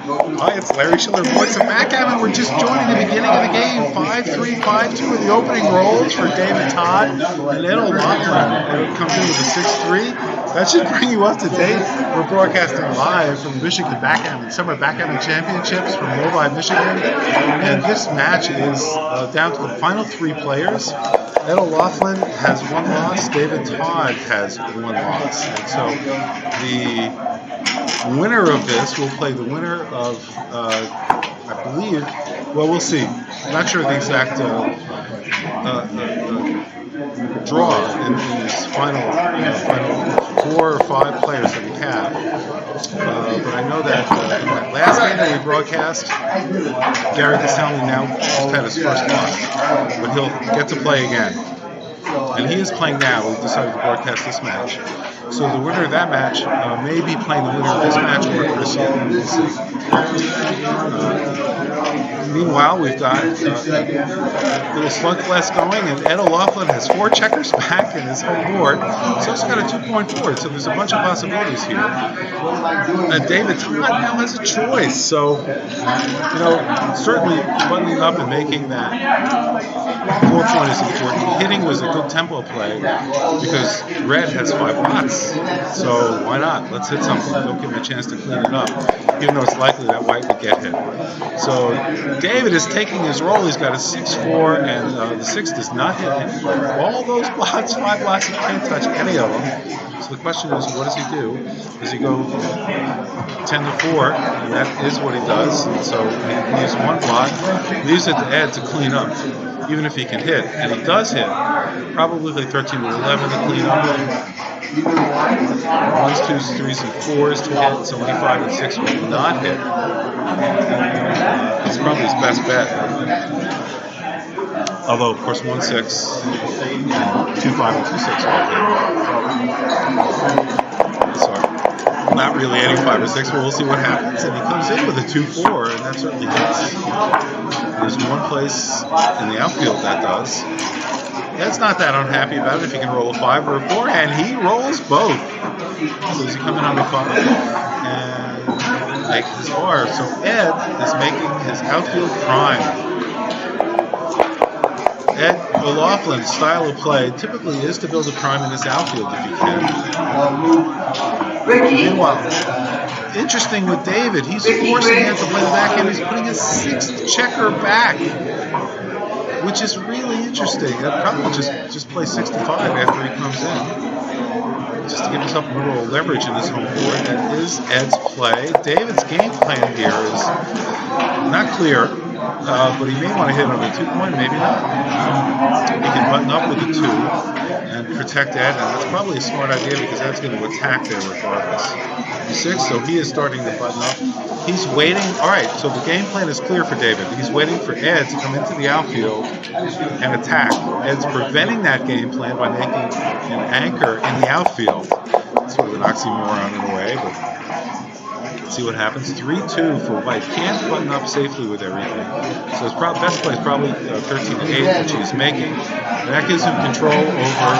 Hi, it's Larry Shiller, voice of Backgammon. We're just joining the beginning of the game. 5-3, 5-2 with the opening rolls for David Todd. And Ed O'Loughlin comes in with a 6-3. That should bring you up to date. We're broadcasting live from the Michigan Backgammon Summer Backgammon Championships from Novi, Michigan. And this match is down to the final three players. Ed O'Loughlin has one loss. David Todd has one loss. And so the winner of this will play the winner of, I believe, well, we'll see. I'm not sure the exact draw in these final 4 or 5 players that we have. But I know that in that last game that we broadcast, Gary Castelli now just had his first loss, but he'll get to play again. And he is playing now. We've decided to broadcast this match. So the winner of that match may be playing the winner of this match or Chris. We'll see. Meanwhile, we've got a little slugfest going, and Ed O'Loughlin has 4 checkers back in his home board. He's also got a 2-point board, so there's a bunch of possibilities here. David Todd now has a choice, so certainly buttoning up and making that 4-point is important. Hitting was a good tempo play because Red has 5 pots, so why not? Let's hit something. Don't give him a chance to clean it up, even though it's likely that White would get hit. So David is taking his roll. He's got a 6-4, and the 6 does not hit anywhere. All those blots, 5 blots, he can't touch any of them. So the question is, what does he do? Does he go 10-4? And that is what he does. And so he leaves 1 block, leaves it to Ed to clean up, even if he can hit. And he does hit. Probably like 13-11 to clean up. 1s, 2s, 3s, and 4s to hit. So 5 and 6 will not hit. It's probably his best bet. Although, of course, 1-6, 2-5, and 2-6 will hit. Sorry. Not really any 5 or 6, but we'll see what happens. And he comes in with a 2-4, and that certainly hits. There's one place in the outfield that does. Ed's not that unhappy about it if he can roll a 5 or a 4, and he rolls both. So does he come in on the 5 and make his bar? So Ed is making his outfield prime. Ed O'Loughlin's style of play typically is to build a prime in his outfield if he can. Meanwhile, interesting with David, he's forcing Ed to play the backhand. He's putting his 6th checker back, which is really interesting. Ed probably just play 65 after he comes in, just to give himself a little leverage in his home board. That is Ed's play. David's game plan here is not clear. But he may want to hit on a 2-point, maybe not. He can button up with a 2 and protect Ed, and that's probably a smart idea because Ed's going to attack there regardless. 6, so he is starting to button up. He's waiting. All right, so the game plan is clear for David. He's waiting for Ed to come into the outfield and attack. Ed's preventing that game plan by making an anchor in the outfield. It's sort of an oxymoron in a way, but see what happens. 3-2 for White. Can't button up safely with everything. So his best play is probably 13-8, which he's making. And that gives him control over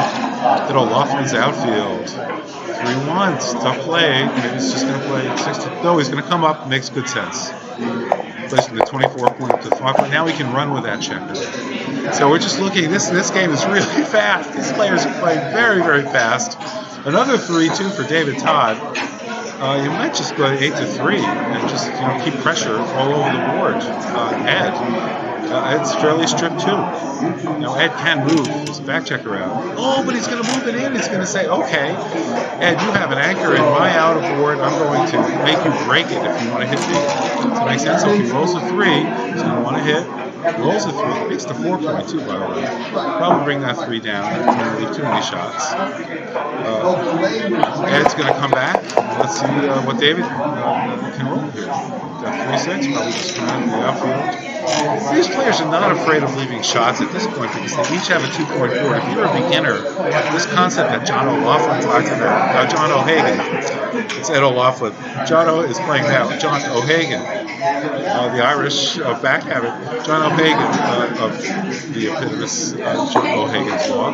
Ed O'Loughlin's outfield. 3-1. It's a tough play. Maybe he's just going to play 60. No, he's going to come up. Makes good sense. Placing the 24-point up to 5-point. Now he can run with that checker. So we're just looking. This game is really fast. These players are playing very, very fast. Another 3-2 for David Todd. You might just go 8-3 and just keep pressure all over the board. Ed's fairly stripped too. Ed can move his back checker out. Oh, but he's going to move it in. He's going to say, okay, Ed, you have an anchor in my out of board. I'm going to make you break it if you want to hit me. Does that make sense? So if he rolls a 3, he's going to want to hit. Rolls a 3, makes the 4-point too, by the way. Probably bring that 3 down. That's going to leave too many shots. Ed's going to come back. Let's see what David can roll here. Got 3-6, probably just come out of the outfield. These players are not afraid of leaving shots at this point because they each have a 2-point board. If you're a beginner, this concept that John O'Loughlin talked about, John O'Hagan, it's Ed O'Loughlin. John O is playing now. John O'Hagan, the Irish backgammon. John O'Hagan of the eponymous O'Hagan's Law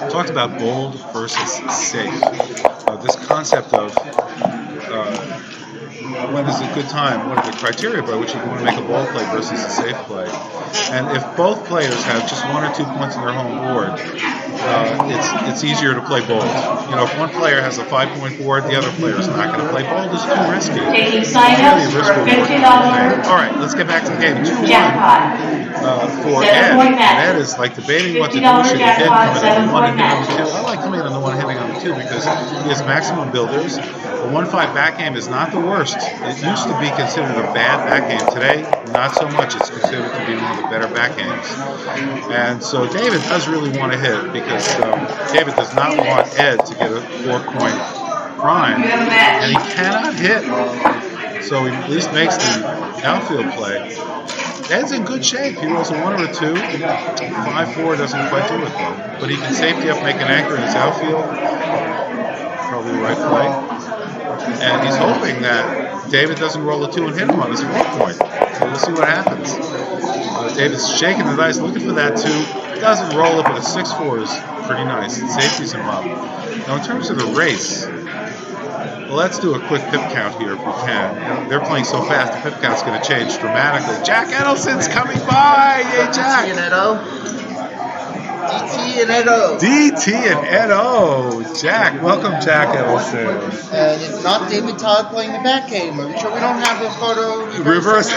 talked about bold versus safe. This concept of when is a good time, what are the criteria by which you want to make a ball play versus a safe play. And if both players have just 1 or 2 points on their home board, it's easier to play bold. You know, if one player has a 5-point board, the other player is not going to play bold. It's too risky. Taking sign-ups for $50. All right, let's get back to the game. 2-1 for Ed. And Ed is like debating what to do. Should he hit coming on the 1 and hit on the 2? I like coming on the 1 hitting on the 2 because he has maximum builders. The 1-5 back game is not the worst. It used to be considered a bad back game. Today, not so much. It's considered to be one of the better back games. And so David does really want to hit because David does not want Ed to get a 4-point prime, and he cannot hit. So he at least makes the outfield play. Ed's in good shape. He rolls a 1 or a 2. 5-4 doesn't quite do it though. But he can safety up, make an anchor in his outfield. Probably the right play. And he's hoping that David doesn't roll a 2 and hit him on his 4-point. So we'll see what happens. David's shaking the dice, looking for that 2. Doesn't roll it, but a 6-4 is pretty nice. Safeties him up. Now, in terms of the race, well, let's do a quick pip count here if we can. They're playing so fast, the pip count's going to change dramatically. Jack Edelson's coming by. Yay, Jack. DT and Edo. DT and Edo. Jack, welcome, Jack Edelson. And it's not David Todd playing the back game. Are we sure we don't have the photo reversed?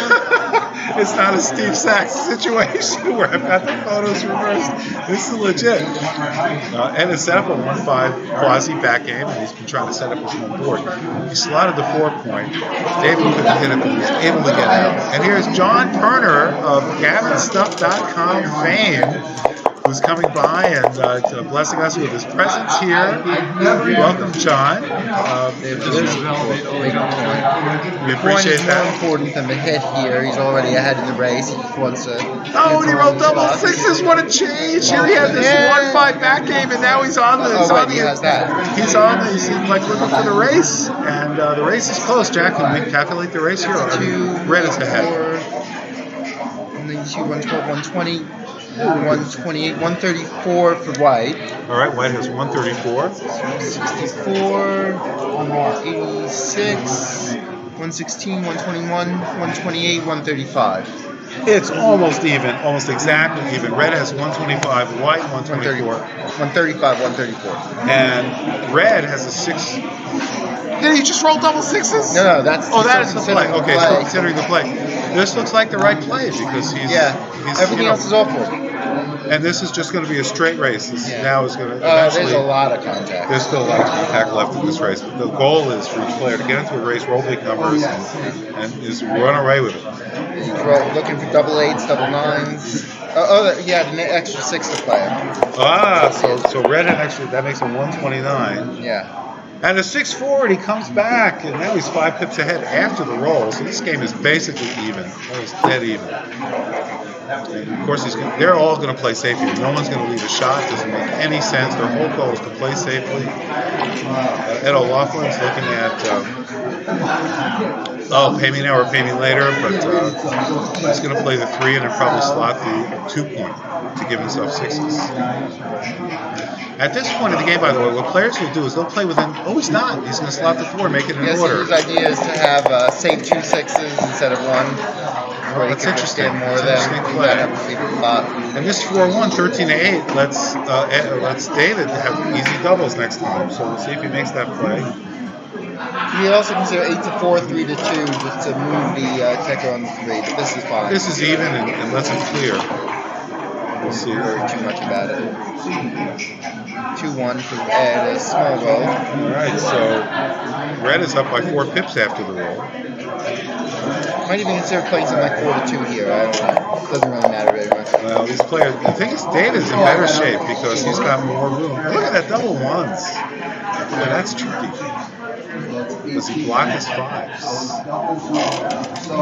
It's not a Steve Sachs situation where I've got the photos reversed. This is legit. Ed has set up a 1-5 quasi back game, and he's been trying to set up his home board. He slotted the 4-point. David couldn't hit it, but he was able to get out. And here's John Perner of GammonStuff.com fame, who's coming by and blessing us with his presence here. Welcome, John. We appreciate that. More important than the hit here. He's already ahead in the race. He just wants to. Oh, and he rolled double sixes. What a change! Here he had this 1-5 back game, and now he's on the. He's like looking for the race, and the race is close. Jack, can we calculate the race here? Red is ahead. And then 112, 120. 128, 134 for white. All right, white has 134. 64, 86, 116, 121, 128, 135. It's almost even, almost exactly even. Red has 125, white 124. 135, 134. And red has a 6. Did he just roll double sixes? No, that's. Oh, that is the play. Okay, so considering the play. This looks like the right play because he's. Yeah, everything else is awful. And this is just going to be a straight race. This now is going to. There's a lot of contact. There's still a lot of contact left in this race. But the goal is for each player to get into a race, roll big numbers, and just run away with it. Looking for double 8s, double 9s. The extra 6 to play. So red had extra. That makes him 129. Yeah. And a 6-4, he comes back, and now he's 5 pips ahead after the roll. So this game is basically even, almost dead even. And of course, they're all going to play safely. No one's going to leave a shot. Doesn't make any sense. Their whole goal is to play safely. Ed O'Loughlin's looking at, pay me now or pay me later, but he's going to play the 3 and then probably slot the 2-point to give himself 6s. At this point in the game, by the way, what players will do is they'll play within. Oh, he's not. He's going to slot the 4, make it in order. His idea is to have save 2 6s instead of 1. That's interesting. More of them. And this 4-1, 13-8 lets David have easy doubles next time. So we'll see if he makes that play. You also consider 8-4, 3-2, just to move the checker on the 3. But this is fine. This is even and lets him clear. We'll see. Don't worry too much about it. 2-1 for Ed, a small roll. All right, so red is up by 4 pips after the roll. Might even consider playing something like 4-2 here. I don't know. Doesn't really matter very much. Well, these players, the thing is, David's in better shape because he's got more room. Look at that double 1s. Yeah, that's tricky. Does he block his 5s?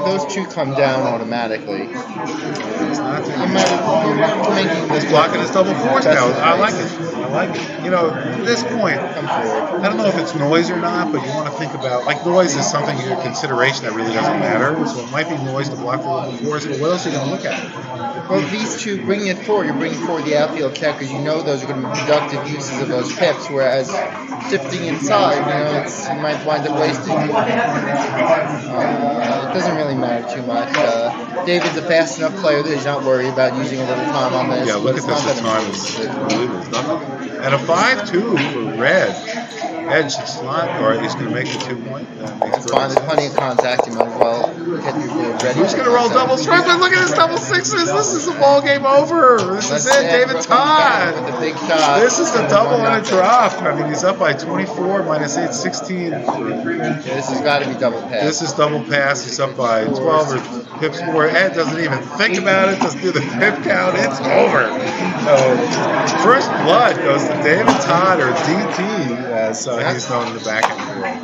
those two come down automatically. It's not You're making this blocking his double fours now. I like it. You know, at this point, Come forward. I don't know if it's noise or not, but you want to think about, like, noise is something in your consideration that really doesn't matter. So it might be noise to block the double fours, but what else are you going to look at? Well, these two, bringing it forward, you're bringing forward the outfield checkers. You know those are going to be productive uses of those pips, whereas shifting inside, you might wind up wasting. It doesn't really matter too much. David's a fast enough player that he's not worried about using a little time on this. Yeah, look at this. The time is unbelievable. It's nothing. And a 5-2 for red. Ed should slot, or he's going to make the 2-point. That's fine. There's plenty of contact. You might as well get your ready. He's going to roll double strike, but look at his double sixes. This is the ball game over. This is it, David Todd. With the big shot. This is the double and a drop. I mean, he's up by 24, minus 8, 16. Yeah, this has got to be double pass. This is double pass. He's up by 12 or pips more. Ed doesn't even think about it. Doesn't do the pip count. It's over. So, first blood goes to David Todd, or DT, as he's known in the back end world.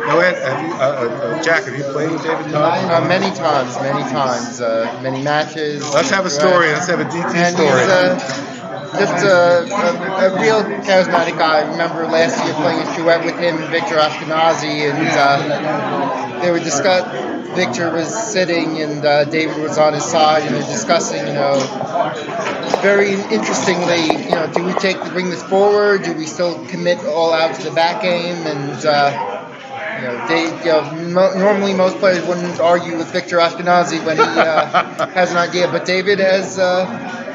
Now, Ed, Jack, have you played with David Todd? Many times, many matches. Let's have a story. Let's have a DT story. He's just a real charismatic guy. I remember last year playing a duet with him and Victor Ashkenazi, and they were discussing. Victor was sitting and David was on his side, and they're discussing, very interestingly, do we bring this forward? Do we still commit all out to the back game? And normally most players wouldn't argue with Victor Ashkenazi when he has an idea, but David has.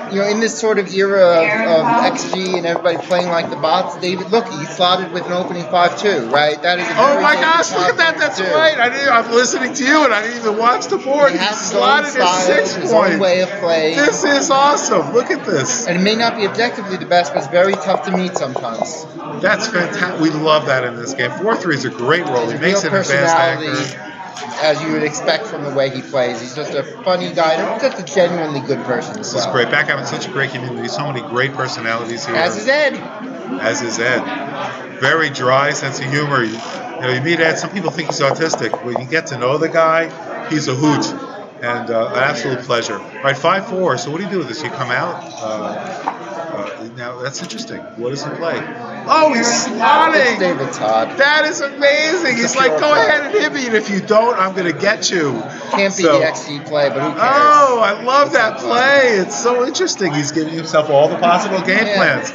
In this sort of era of XG and everybody playing like the bots, David, look, he slotted with an opening 5-2, right? That is a oh my gosh, look at that! That's right. I'm listening to you, and I didn't even watch the board. He slotted at 6 his own way of playing. This is awesome. Look at this. And it may not be objectively the best, but it's very tough to meet sometimes. That's fantastic. We love that in this game. 4-3 is a great roll. He makes an advanced anchor. As you would expect from the way he plays. He's just a funny guy, and just a genuinely good person. This is great. Backgammon's such a great community. So many great personalities here. As is Ed. Very dry sense of humor. You meet Ed, some people think he's autistic. When you get to know the guy, he's a hoot. And an absolute pleasure. All right, 5-4. So what do you do with this? You come out. Now, that's interesting. What does he play? Oh, he's slotting! It's David Todd. That is amazing. He's like, go ahead and hit me, and if you don't, I'm going to get you. Can't be the XG play, but who cares? Oh, I love that play. It's so interesting. He's giving himself all the possible game plans.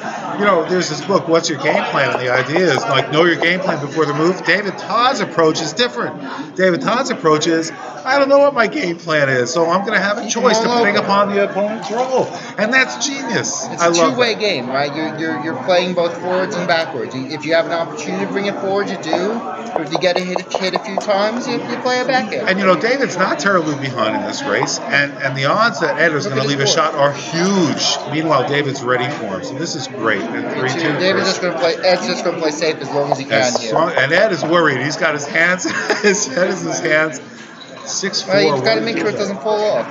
There's this book, What's Your Game Plan? And the idea is, know your game plan before the move. David Todd's approach is different. David Todd's approach is, I don't know what my game plan is, so I'm going to have a choice depending upon the opponent's roll. And that's genius. It's a two-way game, right? You're playing both forwards and backwards. If you have an opportunity to bring it forward, you do. But if you get a hit a few times, you play a back end. And David's not terribly behind in this race, and the odds that Ed is going to leave a shot are huge. Meanwhile, David's ready for him, so this is great. And 3-2. David's just going to play. Ed's just going to play safe as long as he can here. And Ed is worried. He's got his hands. His head is in his hands. 6-4. Well, you've got to make sure it doesn't fall off.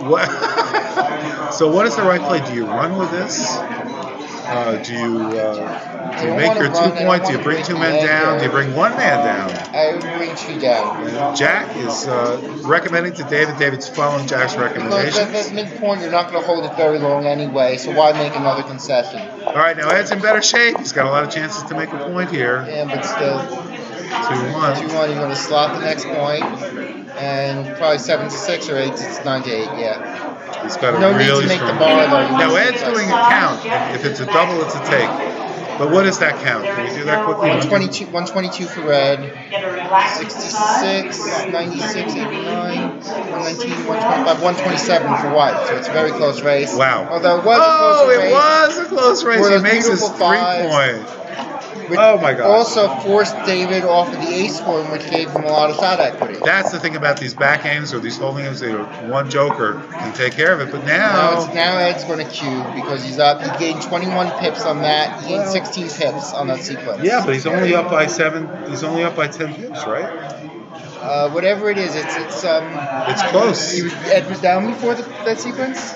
What? So what is the right play? Do you run with this? Do you make your 2-point? Do you bring 2 men down? Do you bring 1 man down? I would bring 2 down. Jack is recommending to David. David's following Jack's recommendations. At midpoint, you're not going to hold it very long anyway, so why make another concession? All right, now Ed's in better shape. He's got a lot of chances to make a point here. Yeah, but still. 2-1. 2-1, you're going to slot the next point, and probably 7-6 or 8-9-8, yeah. He's got a no really need to make strong the bar, though. Now, Ed's doing a count. If it's a double, it's a take. But what is that count? Can we do that quickly? 122 for red, 66, 96, 89, 119, 125, 127 for white. So it's a very close race. Wow. Although it was a close race. He makes his 3-point. Which oh my God! Also forced David off of the ace scoring, which gave him a lot of shot equity. That's the thing about these back games or these holding games. One joker can take care of it, but now Ed's going to cube because he's up. He gained 21 pips on that. He gained 16 pips on that sequence. Yeah, but he's only up by 7. He's only up by 10 pips, right? Whatever it is, it's close. Ed was down before that sequence.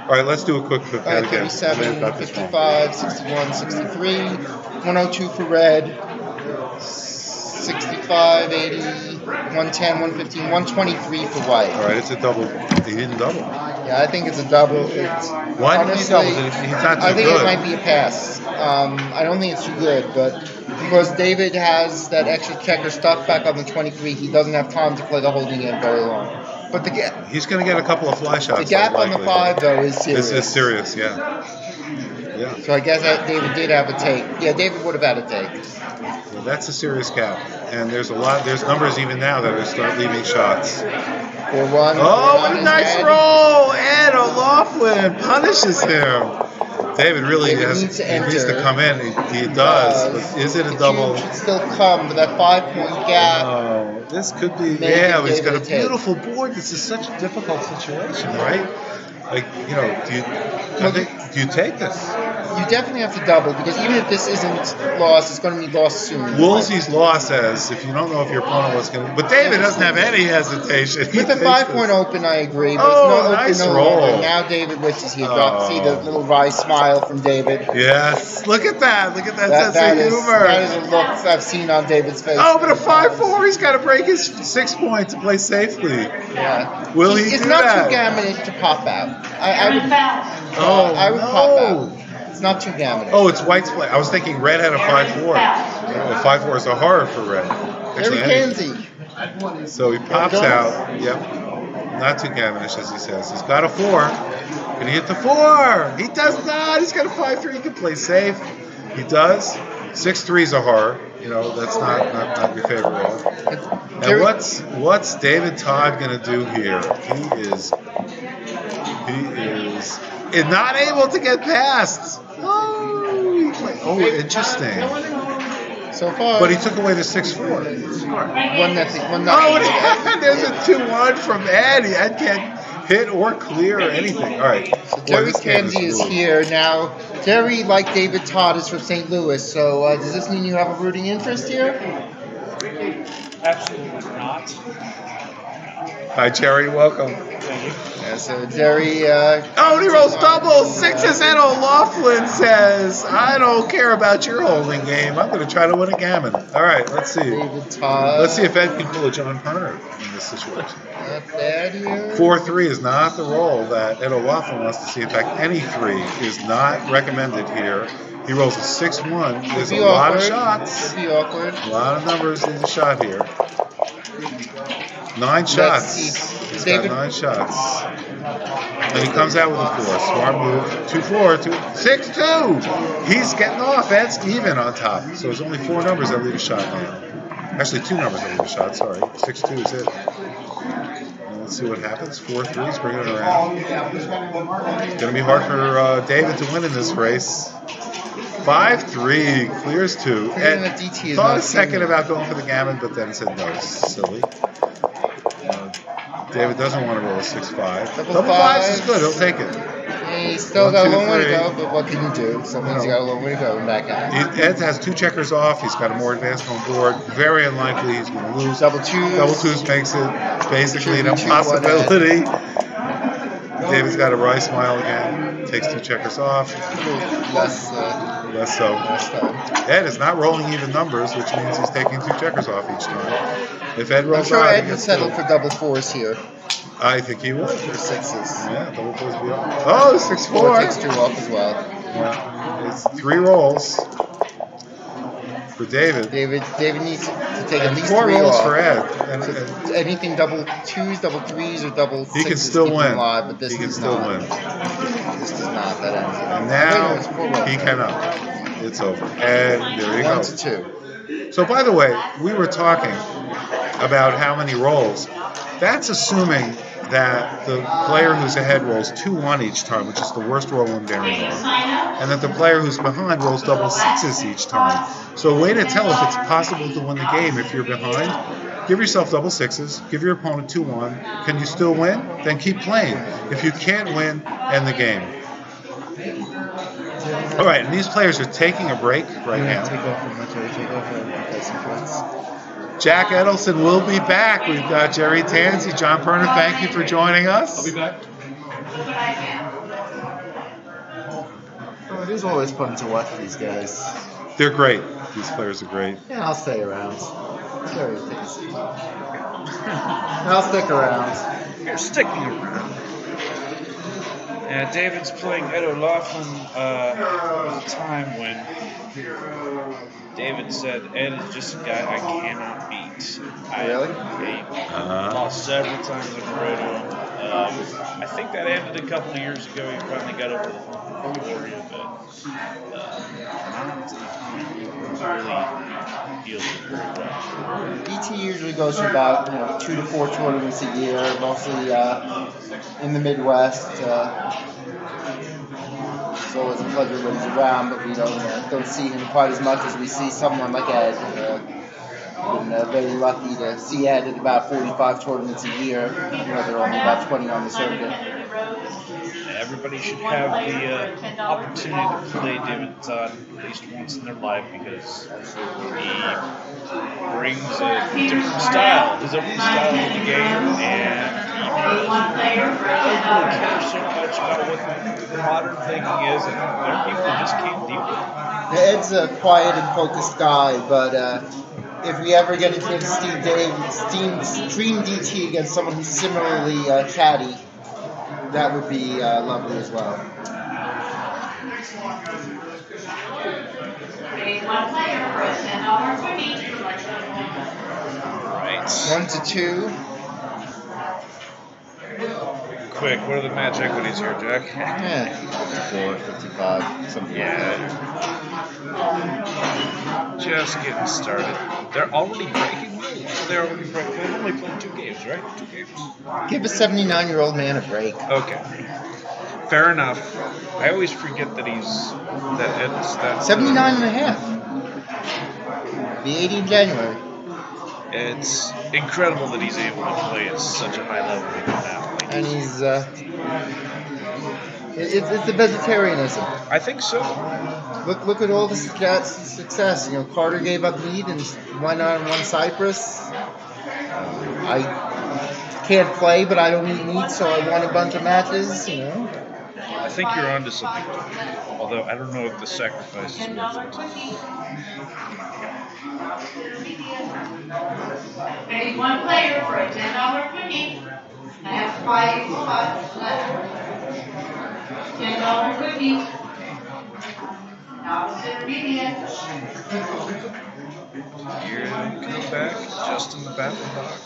All right, let's do a quick count again. 37, 55, 61, 63, 102 for red, 65, 80, 110, 115, 123 for white. All right, it's a double. He didn't double. Yeah, I think it's a double. Why didn't he double? He's not too I think good. it might be a pass. I don't think it's too good, but because David has that extra checker stuck back on the 23, he doesn't have time to play the holding game very long. But he's going to get a couple of fly shots. The gap on the 5 though is serious. It's serious, yeah. Yeah. So I guess David did have a take. Yeah, David would have had a take. Well, that's a serious gap, and there's numbers even now that are start leaving shots. 4-1. Oh, what a nice roll! Ed O'Loughlin punishes him. David really needs to come in. He does. But is it a double? It should still come, but that 5-point gap. Oh, this could be. Yeah, but he's got a beautiful board. This is such a difficult situation, right? Like, do you take this? You definitely have to double, because even if this isn't lost, it's going to be lost soon. Woolsey's law says if you don't know if your opponent was going to... But David doesn't have any hesitation. With the 5-point open, I agree. But it's no roll. Open. Now David wishes he had dropped. See the little wry smile from David? Yes. Look at that. Look at that sense of humor. That is a look I've seen on David's face. Oh, but a 5-4, he's got to break his 6 points to play safely. Yeah. Will he do that? It's not too gammonish to pop out. I would pop out. It's not too gammonish. Oh, it's white's play. I was thinking red had a 5-4. Oh, 5-4 is a horror for red. Very Kansy. So he pops out. Yep. Not too gammonish, as he says. He's got a 4. Can he hit the 4? He does not. He's got a 5-3. He can play safe. He does. 6-3 is a horror. That's not your favorite roll. And what's David Todd going to do here? He is not able to get past. Oh, interesting. So far. But he took away the 6-4. One nothing. Oh, there's a 2-1 from Ed. Ed can't hit or clear or anything. All right. So Terry Kenzie is here now. Terry, like David Todd, is from St. Louis. So does this mean you have a rooting interest here? Absolutely not. Hi, Jerry. Welcome. Yeah, so Jerry. He rolls doubles. 6s. Ed O'Loughlin says, I don't care about your holding game. I'm going to try to win a gammon. All right, let's see. David Todd. Let's see if Ed can pull a John Perner in this situation. Not bad here. 4-3 is not the roll that Ed O'Loughlin wants to see. In fact, any 3 is not recommended here. He rolls a 6-1. There's a lot of shots. Could be awkward. A lot of numbers in the shot here. 9 shots. He's got 9 shots. And he comes out with a 4. Smart move. 2-4. 6-2. He's getting off. Ed's even on top. So there's only 4 numbers that lead a shot now. Actually, 2 numbers that lead a shot. Sorry. 6-2 is it. And let's see what happens. 4-3s. Bring it around. It's going to be hard for David to win in this race. 5-3. Clears 2. Ed thought a second about going for the gammon, but then said no. It's silly. David doesn't want to roll a 6-5. Double 5s is good. He'll take it. He's still got a long way to go, but what can you do? Sometimes you got a long way to go in backgammon. Ed has 2 checkers off. He's got a more advanced home board. Very unlikely he's going to lose. Double 2s. Double 2s makes it basically an impossibility. David's got a wry smile again. Takes 2 checkers off. Less so. Ed is not rolling even numbers, which means he's taking 2 checkers off each time. If Ed rolls out, Ed would settle for double 4s here. I think he would. For 6s. Yeah, double 4s be off. Oh, 6-4. Takes 2 off as well. Yeah, it's 3 rolls for David. David needs to take at least 4 3 rolls off. for Ed. And anything double 2s, double 3s, or double 6s. He can still win. Alive, but this he can still win. This does not. That ends it. And now he cannot. It's over. And there you go. 1-2. So, by the way, we were talking about how many rolls. That's assuming that the player who's ahead rolls 2-1 each time, which is the worst roll in bearing law, and that the player who's behind rolls double 6s each time. So a way to tell if it's possible to win the game if you're behind, give yourself double 6s, give your opponent 2-1. Can you still win? Then keep playing. If you can't win, end the game. All right, and these players are taking a break right now. Jack Edelson will be back. We've got Jerry Tansey. John Perner, thank you for joining us. I'll be back. Oh, it is always fun to watch these guys. They're great. These players are great. Yeah, I'll stay around. Sure, take a seat. I'll stick around. You're sticking around. Yeah, David's playing Ed O'Loughlin. There was a time when David said, Ed is just a guy I cannot beat. Really? I lost several times in a row to him. I think that ended a couple of years ago. He finally got over the glory of it. Really deals with very well. BT usually goes to about 2 to 4 tournaments a year, mostly in the Midwest. It's always a pleasure when he's around, but we don't see him quite as much as we see someone like Ed. Been very lucky to see Ed at about 45 tournaments a year. There are only about 20 on the circuit. Everybody should have the opportunity to play David Todd at least once in their life because he brings a different style, his own style to the game, and he doesn't care so much about what the modern thinking is, and there are people who just can't deal with it. Yeah, Ed's a quiet and focused guy, but if we ever get into Dream DT against someone who's similarly chatty, that would be lovely as well. Right. 1 to 2. Quick, what are the match equities here, Jack? 54, 55, something like that. Just getting started. They're already breaking rules. They're already breaking. They've only played 2 games, right? 2 games. Give a 79-year-old man a break. Okay. Fair enough. I always forget that that 79 and a half. Be 80 in January. It's incredible that he's able to play at such a high level with an athlete. And he's it's the vegetarianism. I think so. Look at all the success. Carter gave up meat and went on one Cyprus. I can't play, but I don't eat meat, so I won a bunch of matches. I think you're onto something. Although I don't know if the sacrifice is worth it. There's one player for a $10 cookie. I have 5 spots left. $10 cookie. Now intermediate. Here come back, just in the battle box.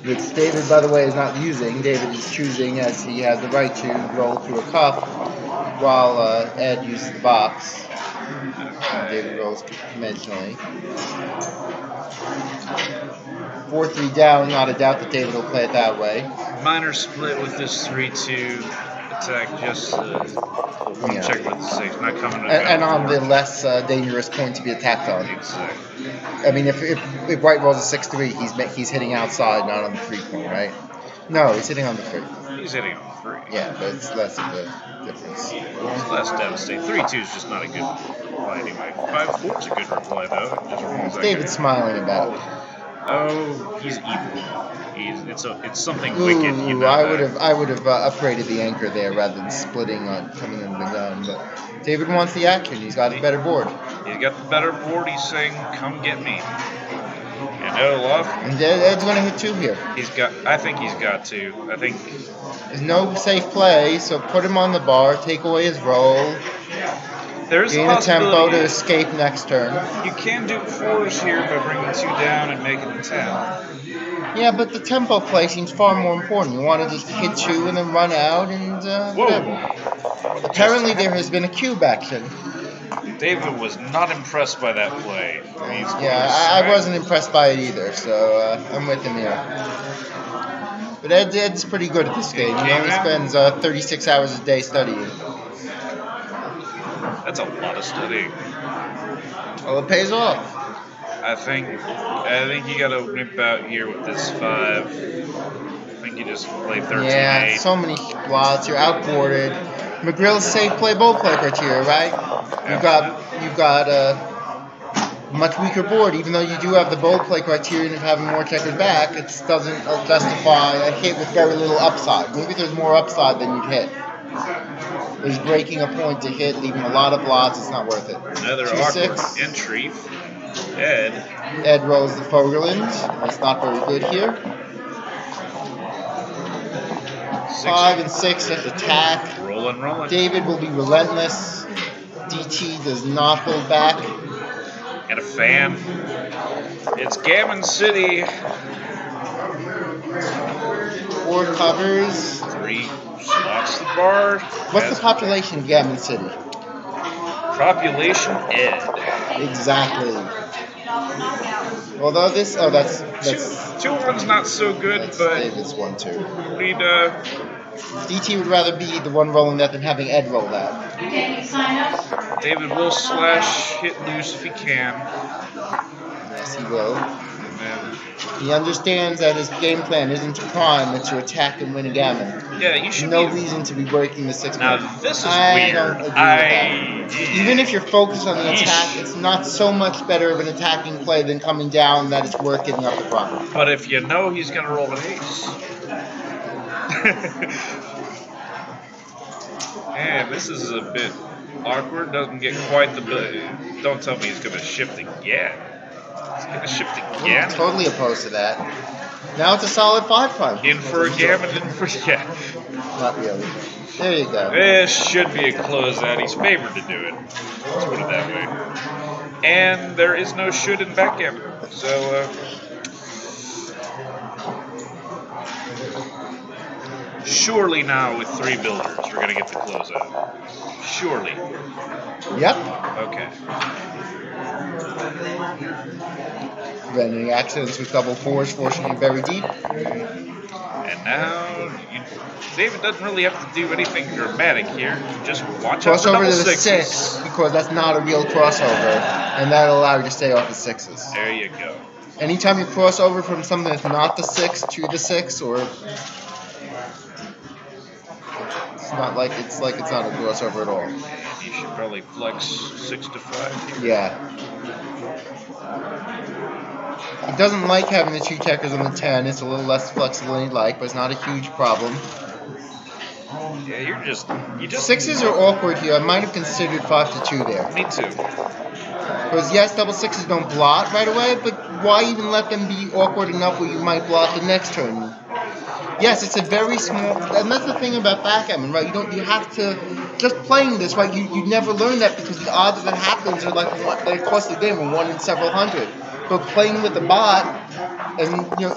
Which David, by the way, is not using. David is choosing as he has the right to roll through a cup while Ed uses the box. David rolls conventionally. 4-3 down, not a doubt that David will play it that way. Minor split with this 3-2 attack, just check with the 6, not coming to and on the less dangerous point to be attacked on. Exactly. I mean, if White rolls a 6-3, he's hitting outside, not on the 3-point, right? No, he's hitting on the 3. He's hitting on 3. Yeah, but it's less of a difference. It's less devastating. 3-2 is just not a good reply anyway. 5-4 is a good reply though. It just rolls back David's in. smiling about it. Oh, he's evil. It's something wicked. I would have upgraded the anchor there rather than splitting on coming in the gun. But David wants the action. He's got a better board. He's got the better board. He's saying, "Come get me." And O'Loughlin. And Ed's going to hit 2 here. I think he's got to. I think there's no safe play, so put him on the bar. Take away his roll. There's gain a tempo to escape next turn. You can do 4s here by bringing 2 down and making it 10. Yeah, but the tempo play seems far more important. You want to just hit 2 and then run out and whatever. Apparently there has been a cube action. David was not impressed by that play. I wasn't impressed by it either, so I'm with him here. But Ed's pretty good at this game. He only spends 36 hours a day studying. That's a lot of studying. Well, it pays off. I think you got to whip out here with this 5. I think you just play 13-8. Yeah, so many blots. You're outboarded. McGrill's safe play, bold play criteria, right? You've got a much weaker board, even though you do have the bold play criterion of having more checkers back. It doesn't justify a hit with very little upside. Maybe there's more upside than you'd hit. There's breaking a point to hit, leaving a lot of blots. It's not worth it. Another awkward entry. Ed Ed rolls the Fogerland. That's not very good here. 5 and 6 at attack. Rolling. David will be relentless. DT does not hold back. And a fan. It's Gammon City. 4 covers. 3 slots the bar. What's the population of Gammon City? Population Ed. Exactly. Although this, oh, that's 2-1's not so good, that's but David's 1-2. we'd DT would rather be the one rolling that than having Ed roll that. David will slash hit loose if he can. Yes, he will. And then, He understands that his game plan isn't to prime, it's to attack and win a gammon. yeah, you should No be. reason to be breaking the 6 Now man. this is I weird. don't agree with that. Even if you're focused on the Yeesh. attack, it's not so much better of an attacking play than coming down that it's worth getting up the prime. But if you know he's gonna roll an ace. And this is a bit awkward. Doesn't get quite the. Don't tell me he's gonna shift again. He's gonna shift again. I'm totally opposed to that. Now it's a solid 5 prime. In for a gammon, in for yeah. Not really. There you go. This should be a closeout. He's favored to do it. Let's put it that way. And there is no should in backgammon. So, surely now with 3 builders, we're going to get the closeout. Surely. Yep. Okay. Preventing accidents with double 4s, forcing you very deep. And now, David doesn't really have to do anything dramatic here. Just watch out for Crossover double to the 6s. 6, because that's not a real crossover, and that'll allow you to stay off the 6s. There you go. Anytime you cross over from something that's not the 6 to the 6, or it's not a crossover at all. And you should probably flex 6 to 5 here. Yeah. He doesn't like having the 2 checkers on the 10. It's a little less flexible than he'd like, but it's not a huge problem. Yeah, you just 6s are awkward here. I might have considered 5 to 2 there. Me too. Because yes, double 6s don't blot right away, but why even let them be awkward enough where you might blot the next turn? Yes, it's a very small, and that's the thing about backgammon, right? You have to, just playing this, right? You never learn that because the odds that it happens are like what they cost the game are 1 in several hundred. But playing with the bot, and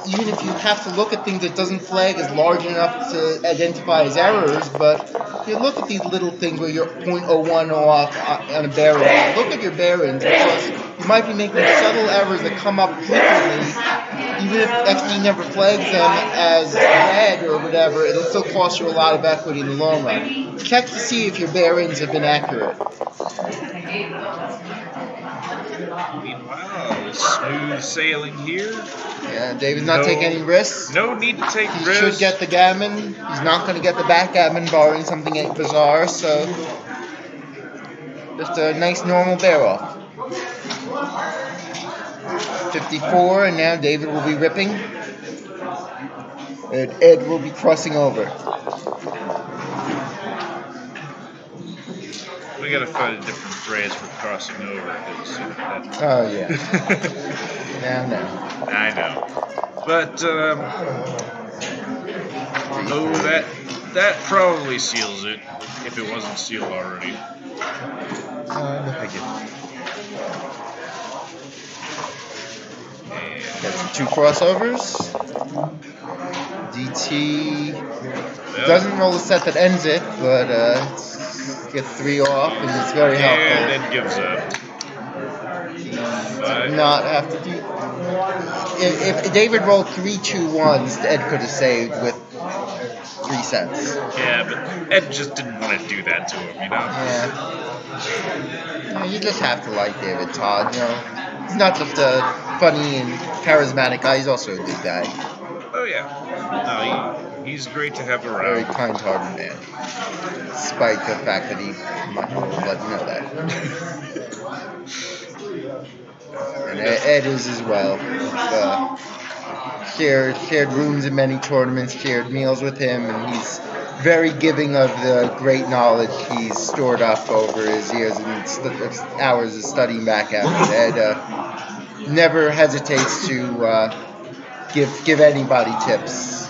even if you have to look at things that doesn't flag as large enough to identify as errors, but you look at these little things where you're 0.01 off on a bearing. Look at your bearings because you might be making subtle errors that come up frequently. Even if XD never flags them as bad or whatever, it'll still cost you a lot of equity in the long run. Check to see if your bearings have been accurate. Meanwhile, smooth sailing here. Yeah, David's not taking any risks. No need to take He risks. should get the gammon. He's not going to get the backgammon, barring something bizarre. So, just a nice normal bear off. 54, and now David will be ripping. And Ed will be crossing over. We gotta find a different phrase for crossing over. Oh, yeah. Now. I know. But, that probably seals it, if it wasn't sealed already. No, thank you. That's 2 crossovers. DT doesn't roll a set that ends it, but gets 3 off, and it's very helpful. And then gives up. Did not have to do. If David rolled 3 2-1s, Ed could have saved with 3 sets. Yeah, but Ed just didn't want to do that to him, Yeah. You just have to like David Todd. He's not just a funny and charismatic guy. He's also a good guy. Oh yeah. No, he's great to have around. Very kind-hearted man, despite the fact that he might let you know that. And Ed is as well. Shared rooms in many tournaments, shared meals with him, and he's very giving of the great knowledge he's stored up over his years and hours of studying backgammon. Ed never hesitates to give anybody tips.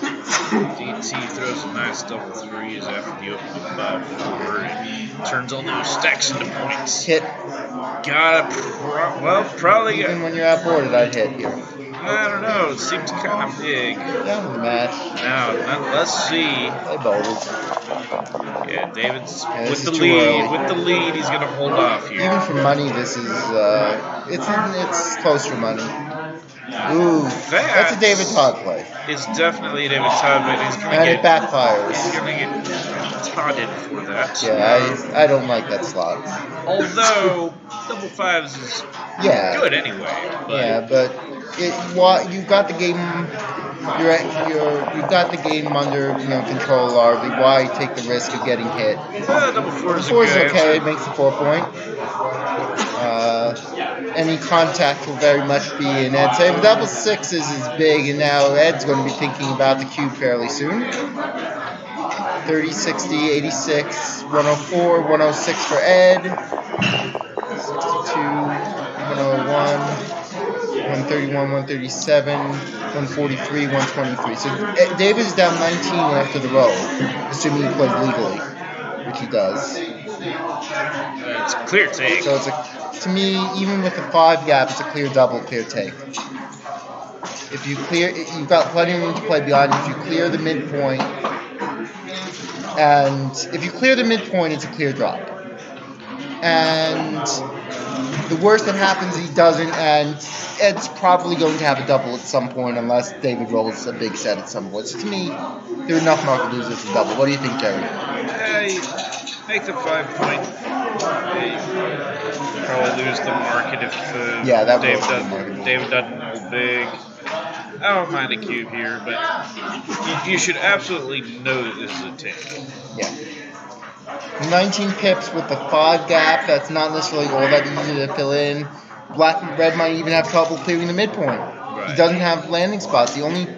DT throws a nice double threes after the opening 5-4 and turns all those stacks into points. Hit. Probably. Even when you're outboarded, I'd hit here. I don't know. It seems kind of big. Down to the match. Now, let's see. Play bolded. Yeah, David's Yeah, with this the is too lead. early. With the lead, he's gonna hold off here. Even for money, this is it's close for money. Ooh, that's a David Todd play. It's definitely a David Todd, but he's gonna And get it backfires. He's gonna get Todded for that. Yeah, I don't like that slot. Although double fives is good anyway. But you've got the game. You've got the game under control largely. Why take the risk of getting hit? Double four is okay. It makes the 4 point. Any contact will very much be in Ed's favor. Double sixes is big, and now Ed's going to be thinking about the cube fairly soon. 30, 60, 86, 104, 106 for Ed. 62, 101, 131, 137, 143, 123. So David is down 19 after the roll, assuming he plays legally, which he does. It's a clear take. So to me, even with the 5 gap, it's a clear double, clear take. If you clear, you've got plenty of room to play beyond. If you clear the midpoint, it's a clear drop. And the worst that happens, he doesn't, and Ed's probably going to have a double at some point unless David rolls a big set at some point. So to me, there are enough market losers to double. What do you think, Jerry? Make the 5 point. Probably lose the market if David doesn't roll big. I don't mind a cube here, but you should absolutely know that this is a take. Yeah. 19 pips with the 5 gap. That's not necessarily all that easy to fill in. Black and red might even have trouble clearing the midpoint. Right. He doesn't have landing spots. He can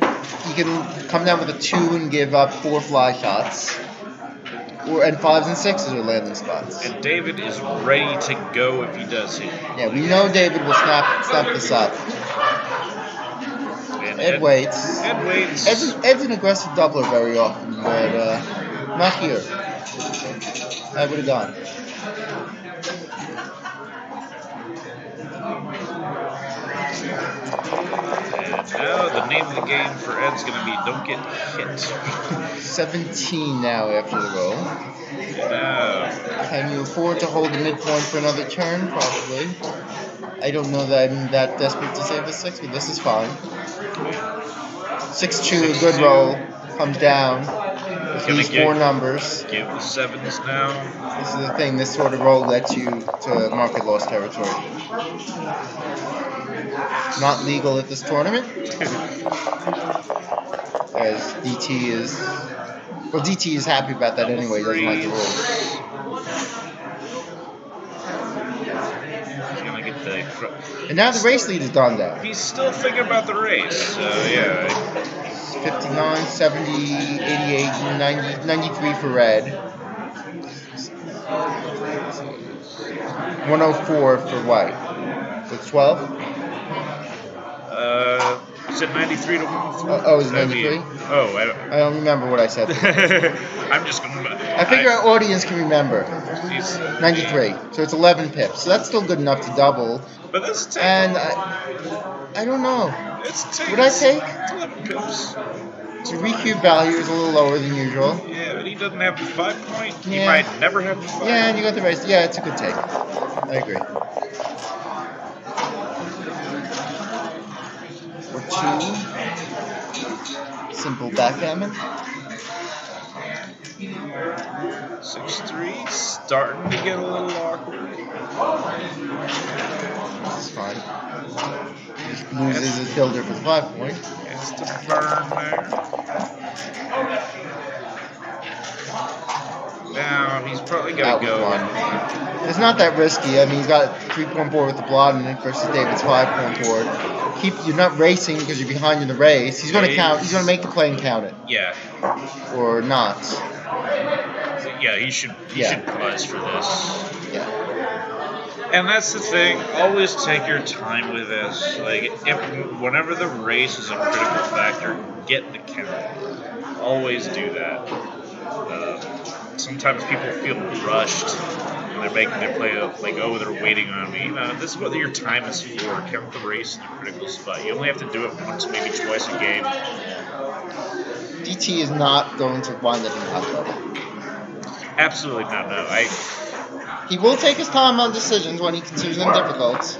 come down with a 2 and give up 4 fly shots. And 5s and 6s are landing spots. And David is ready to go if he does hit. Yeah, we know David will snap this up. And Ed waits. Ed's an aggressive doubler very often, but not here. I would have gone. And now the name of the game for Ed's going to be don't get hit. 17 now after the roll. Can you afford to hold the midpoint for another turn? Probably. I don't know that I'm that desperate to save a 6, but this is fine. 6-2, a good roll. Comes down. These 4 numbers. Give the 7s now. This is the thing. This sort of roll lets you to market loss territory. Not legal at this tournament. As DT is... Well, DT is happy about that anyway. He doesn't like the rules. He's going to get the... And now the race lead is done down. He's still thinking about the race. So, yeah. 59, 70, 88, 90, 93 for red. 104 for white. So 12? You said 93 to 103? Oh, is it 93? Oh, I don't remember what I said. I'm just going to... I figure our audience can remember. 93. So it's 11 pips. So that's still good enough to double. But that's a take. And I don't know. It's a take. Would I take? It's 11 pips. So recube value is a little lower than usual. Yeah, but he doesn't have the 5 point. He might never have the 5. Yeah, and you got the race. Yeah, it's a good take. I agree. Or 2. Simple backgammon. 6-3, starting to get a little awkward. This is fine. Just loses his builder for the 5 point. It's the burn there. Now he's probably going to go. It's not that risky. I mean, he's got 3-point board with the blot in it versus David's 5-point board. You're not racing because you're behind in the race. He's going to count. He's going to make the play and count it. Yeah. Or not. Yeah, he should pause for this. Yeah. And that's the thing. Always take your time with this. Like, whenever the race is a critical factor, get the count. Always do that. Sometimes people feel rushed when they're making their play. Like, oh, they're waiting on me. This is what your time is for. Count the race in the critical spot. You only have to do it once, maybe twice a game. DT is not going to wind up in hot trouble. Absolutely not. No, He will take his time on decisions when he considers them difficult,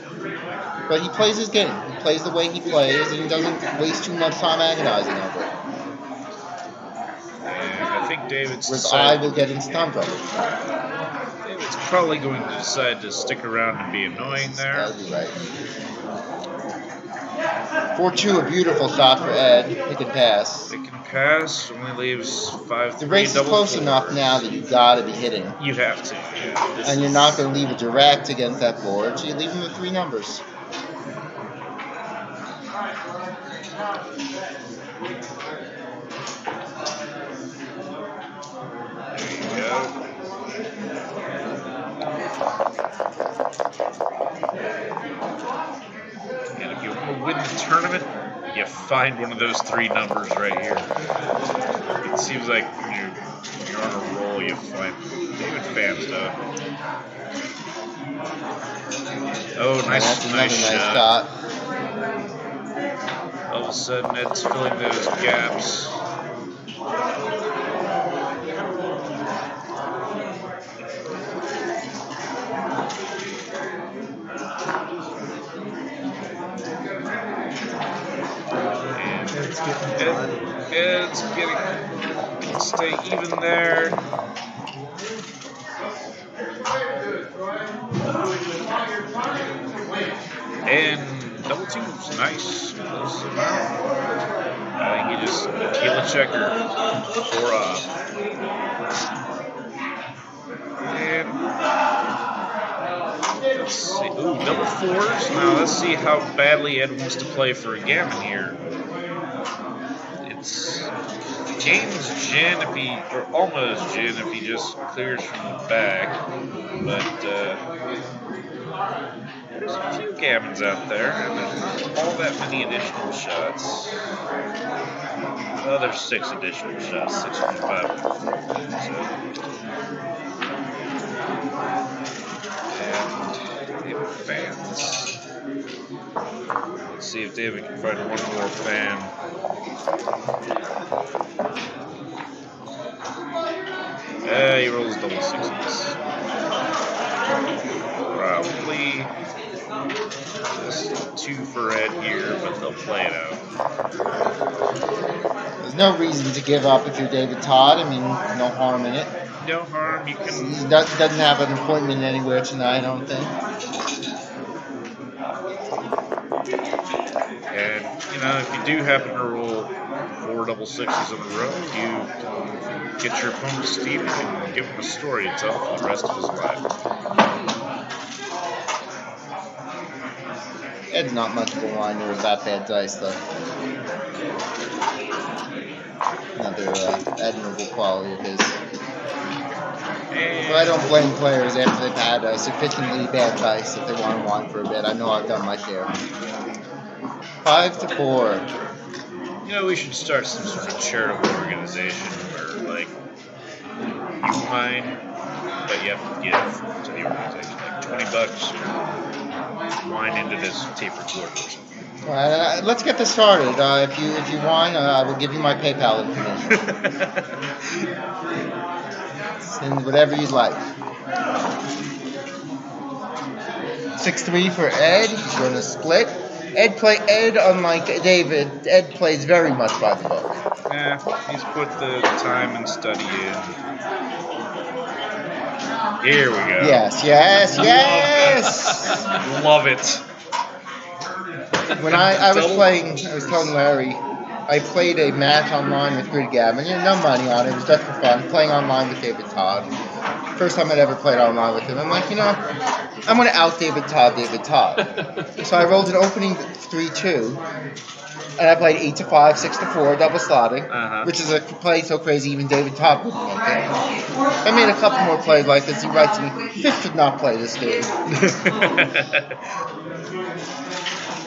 but he plays his game. He plays the way he plays, and he doesn't waste too much time agonizing over it. And I think David's Whereas I will get into time trouble. David's probably going to decide to stick around and be annoying there. That'll be right. 4-2, a beautiful shot for Ed. He can pass. It can pass. Only leaves 5-3. The race is close enough now that you got to be hitting. You have to. Yeah. And you're not going to leave a direct against that board, so you leave him with 3 numbers. There you go. And if you want to win the tournament, you find one of those 3 numbers right here. It seems like you're on a roll, you find David Famstow. Oh, nice shot. All of a sudden, it's filling those gaps. It's getting stay even there. And double twos, nice. Close them out. I think he just tequila checker 4 off. And let's see. Ooh, double 4s. Now let's see how badly Ed wants to play for a gammon here. It's game's gin if he, or almost gin if he just clears from the back. But there's a few gammons out there, and there's all that many additional shots. Well, there's 6 additional shots, 6 from 5. And David fans. Let's see if David can find one more fan. He rolls double 6s. Probably just 2 for Ed here, but they'll play it out. There's no reason to give up if you're David Todd. I mean, no harm in it. No harm. You can. He doesn't have an appointment anywhere tonight, I don't think. And, if you do happen to roll 4 double 6s in a row, you get your opponent steaming and give him a story to tell for the rest of his life. Ed's not much of a whiner with that bad dice, though. Another admirable quality of his. But I don't blame players after they've had sufficiently bad dice if they want to whine for a bit. I know I've done my share. 5-4. We should start some sort of charitable organization where, you whine, but you have to give to the organization. Like $20, whine into this tape recorder or something. All right, let's get this started. If you whine, I will give you my PayPal information. Send whatever you'd like. 6-3 for Ed. He's going to split. Ed, unlike David, Ed plays very much by the book. Yeah, he's put the time and study in. Here we go. Yes. Love it. When I was telling Larry, I played a match online with Backgammon. No money on it. It was just for fun. Playing online with David Todd. First time I'd ever played online with him. I'm like, I'm going to out David Todd. So I rolled an opening 3-2. And I played 8-5, 6-4, double slotting, Uh-huh. which is a play so crazy even David Todd wouldn't make it. I made a couple more plays like this. He writes me, Fish should not play this game.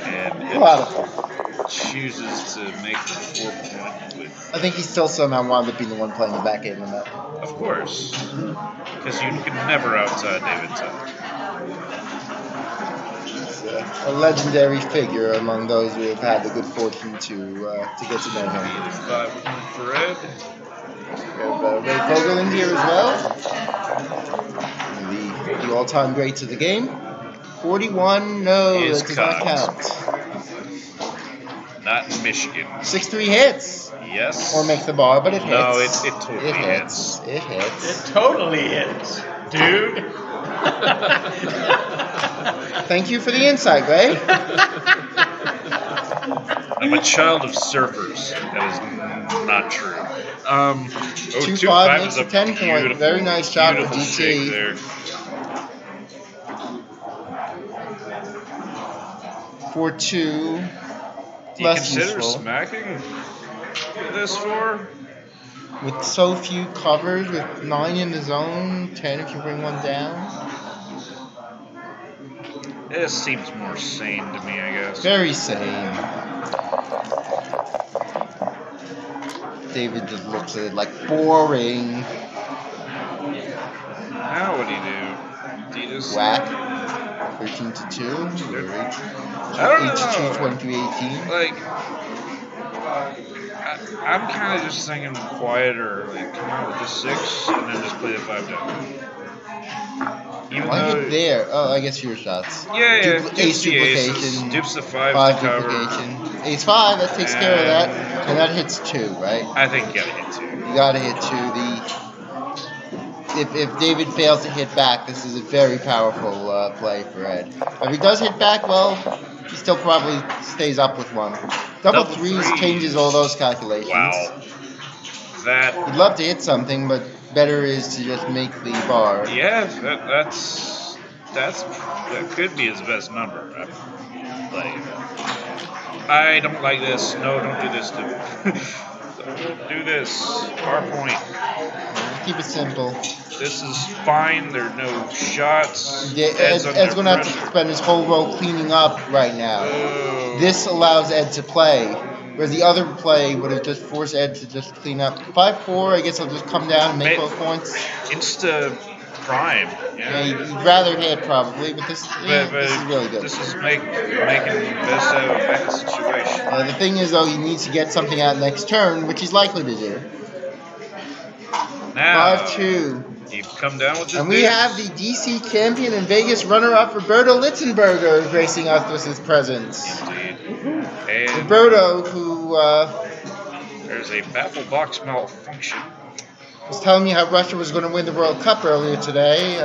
And A lot of fun. chooses to make the 4-point with, I think he still somehow wound up being the one playing the backgammon in that. of course, because you can never outside David Todd. He's a legendary figure among those who have had the good fortune to get to know him. 5 for Ed. We have Ray Vogel in here as well. The all-time greats of the game. 41, no, Is that does not cocked. count. Not in Michigan. 6-3 hits. Yes. Or make the bar, but it hits. No, it totally hits. It hits. It totally is, dude. Thank you for the insight, Ray. I'm a child of surfers. That is not true. 2-5 makes a 10-point. Very nice job for beautiful DT. shake there. 4-2. Do you Less consider useful. smacking this for? With so few covers, with 9 in the zone, 10 if you bring one down. It seems more sane to me, I guess. Very sane. David just looks at it like boring. Now what do you do? Do you just Whack. 13-2. I don't know. 8-2, 23-18. Like, I'm kind of just thinking quieter, like come out with the 6 and then just play the 5 down. Even Why though, hit there? Oh, I guess your shots. yeah, Ace dupes the aces, duplication. dupes the 5 5 to cover. duplication. Ace 5, that takes care of that. And that hits 2, right? I think you gotta hit 2. You gotta hit 2. If David fails to hit back, this is a very powerful play for Ed. If he does hit back, well, he still probably stays up with 1. Double threes changes all those calculations. Wow. That, You'd love to hit something, but better is to just make the bar. yeah, that could be his best number. Like, I don't like this. No, don't do this. Don't do this. Bar point. Keep it simple. This is fine. There are no shots. Yeah, Ed's going to have to spend his whole row cleaning up right now. Oh. This allows Ed to play, whereas the other play would have just forced Ed to just clean up. 5-4, I guess I'll just come down and make both points. Insta prime. Yeah, you'd rather hit probably, but this is really good. This is making the best out of a bad situation. The thing is, though, he needs to get something out next turn, which he's likely to do. Now, 5-2. you come down with this. And we have the DC champion and Vegas runner-up Roberto Litzenberger gracing us with his presence. Indeed. And Roberto, who there's a baffle box malfunction. was telling me how Russia was going to win the World Cup earlier today.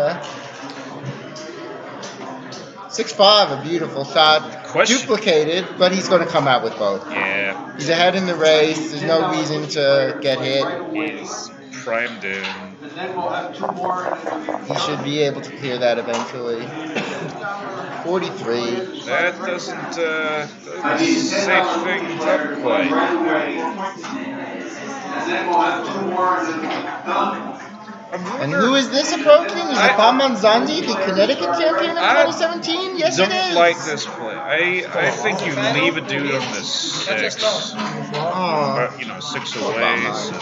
6-5, a beautiful shot. Duplicated, but he's going to come out with both. Yeah. He's ahead in the race. There's no reason to get hit. He's primed in. He should be able to clear that eventually. 43. That doesn't say thing to play. And who is this approaching? Is it Bamanzandi, the Connecticut champion of 2017? Yes, it is. Don't like this play. I think you leave a dude on the 6. Oh. Or, 6 away. So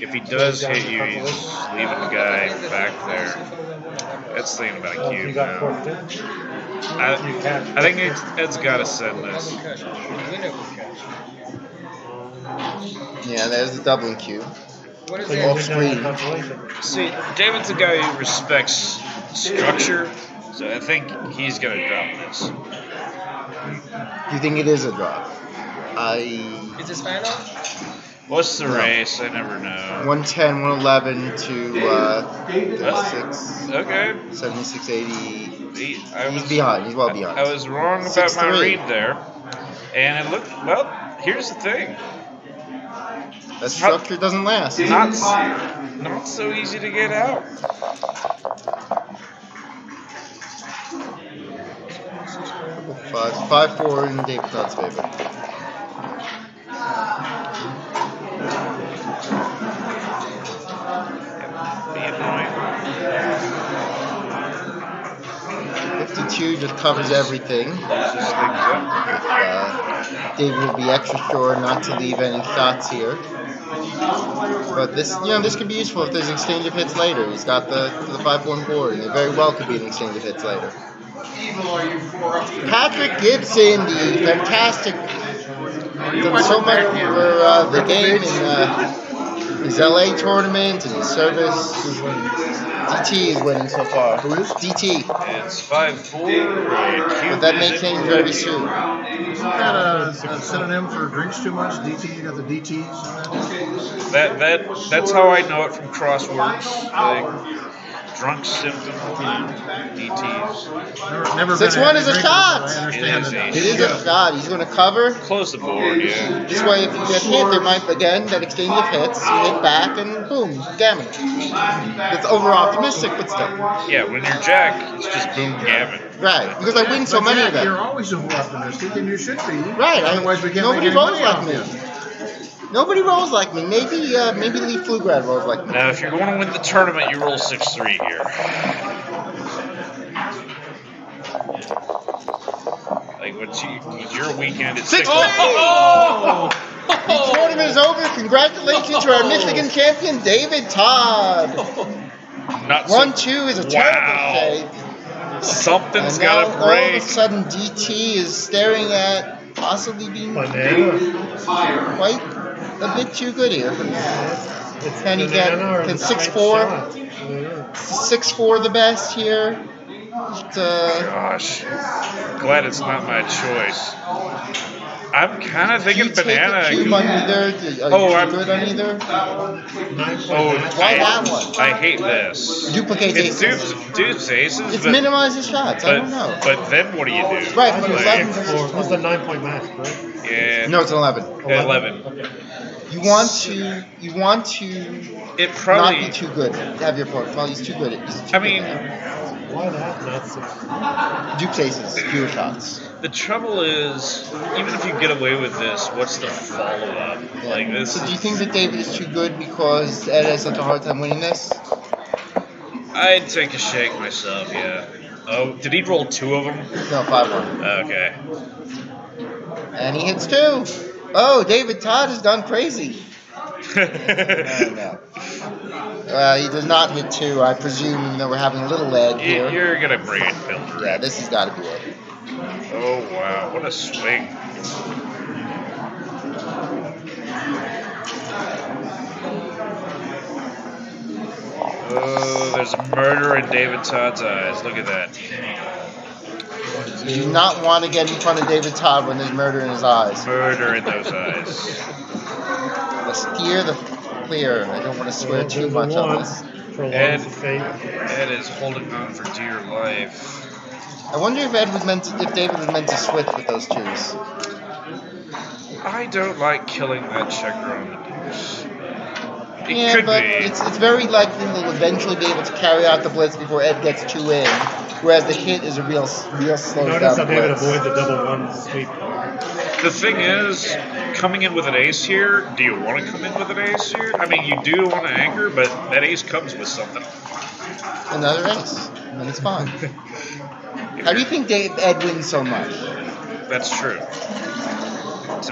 if he does hit you, he's leaving the guy back there. That's the thing about a cube now. I think Ed's got to send this. Yeah, there's the doubling cue. Off screen. See, David's a guy who respects structure, so I think he's going to drop this. Do you think it is a drop? Is this final? What's the race? I never know. 110, 111 to 6. Okay. 76, 80. He's behind. He's well behind. I was wrong about 6-3. my read there. And it looked, well, here's the thing. That structure doesn't last. Not so easy to get out. 5-4 in David Todd's favor. Be annoying. 52 just covers everything. Just things up. David will be extra sure not to leave any shots here. But this, this could be useful if there's an exchange of hits later. He's got the 5-1 board, and it very well could be an exchange of hits later. Patrick Gibson, the fantastic, done so much for the game in his LA tournament and his service. DT is winning so far. Who is? DT. It's 5-4. But that may change very soon. Isn't that a synonym for drinks too much? DT, you got the DTs? That's how I know it from Crosswords. Like, drunk symptom DTs. Never 6-1 is a shot. I understand that. It is a shot. He's going to cover. Close the board, yeah. This way, if you get hit, there might, again, that exchange of hits, you hit back, and boom, gammon. It's over-optimistic, but still. Yeah, when you're Jack, it's just boom gammon. Right, because I win so But many Jack, of them. You're always over-optimistic, and you should be. Right, Otherwise, we can't nobody make any rolls money like off me. you. Nobody rolls like me. Maybe Lee Flugrad rolls like me. Now, if you're going to win the tournament, you roll 6-3 here. Like, what's your weekend? It's 6-3! Oh! The tournament is over. Congratulations to our Michigan champion, David Todd. Not 1-2 is a terrible shake. Something's And now, got to all of a break. sudden, DT is staring at possibly being Banana. quite a bit too good here. It's Can he get? banana or Can the straight 6-4? shot. Yeah. 6-4 the best here. Gosh, glad it's not my choice. I'm kind of Do you thinking take banana. a cube on either? Oh, Are I'm- you good on either? Oh, Try that one. I hate this. Duplicate It's aces. dudes aces, It's but, minimizes shots. I don't know. but then what do you do? Right, but Like, 11 What's the 9-point match, right? yeah, No, it's 11. 11. You want to It not probably. be too good. Have your portfolio. He's too good. He's too I good mean, now. Why that? Not 6. Dupes aces, fewer shots. the trouble is, even if you get away with this, what's the follow-up? Yeah. Like this. So do you think that David is too good because Ed has such a hard time winning this? I'd take a shake myself. Yeah. Oh, did he roll 2 of them? No, 5-1. Okay. And he hits 2. Oh, David Todd has gone crazy. No. He does not hit 2, I presume, even though we're having a little lag here. You're gonna bring it, Filter. Yeah, this has got to be it. Oh wow, what a swing! Oh, there's murder in David Todd's eyes. Look at that. You do not want to get in front of David Todd when there's murder in his eyes. Murder in those eyes. The steer, the clear. I don't want to swear too much on this. Ed, Prolongs the fate. Ed is holding on for dear life. I wonder if David was meant to switch with those twos. I don't like killing that checker on the deuce. It Yeah, could but be. it's very likely we'll eventually be able to carry out the blitz before Ed gets 2 in, whereas the hit is a real slow Notice down how David blitz. avoids the double 1 sweep. The thing is, coming in with an ace here, do you want to come in with an ace here? I mean, you do want to anchor, but that ace comes with something. Another ace, and then it's fine. How do you think Ed wins so much? That's true.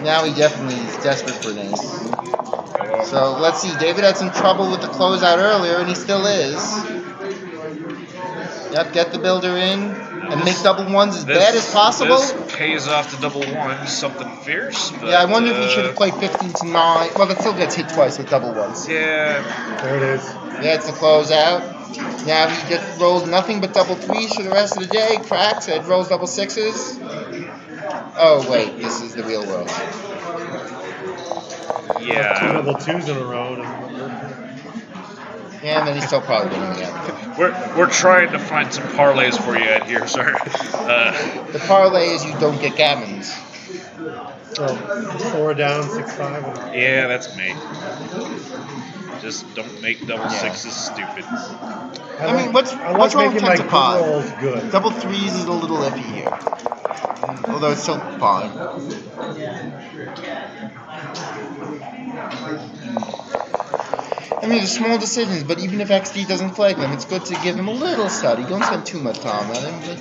Now he definitely is desperate for an ace. So let's see. David had some trouble with the closeout earlier, and he still is. Yep, get the builder in and make double 1s as bad as possible. This pays off the double 1s, something fierce. But, Yeah, I wonder if he should have played 15 to 9. Well, that still gets hit twice with double 1s. Yeah, There it is. That's the closeout. Now he just rolls nothing but double 3s for the rest of the day. Cracks. Ed rolls double 6s. Oh wait, this is the real world. Two yeah. double 2s in a row. Yeah, and then he's still probably winning again. We're trying to find some parlays for you Ed here, sir. The parlay is you don't get gammons. So 4 down, 6-5. Yeah, that's me. Just don't make double Yeah. 6s stupid. I mean, what's I like wrong with making my Tentapod? good rolls good. Double 3s is a little iffy here. Although it's still fine. I mean, the small decisions, but even if XD doesn't flag them, it's good to give them a little study. Don't spend too much time on them. But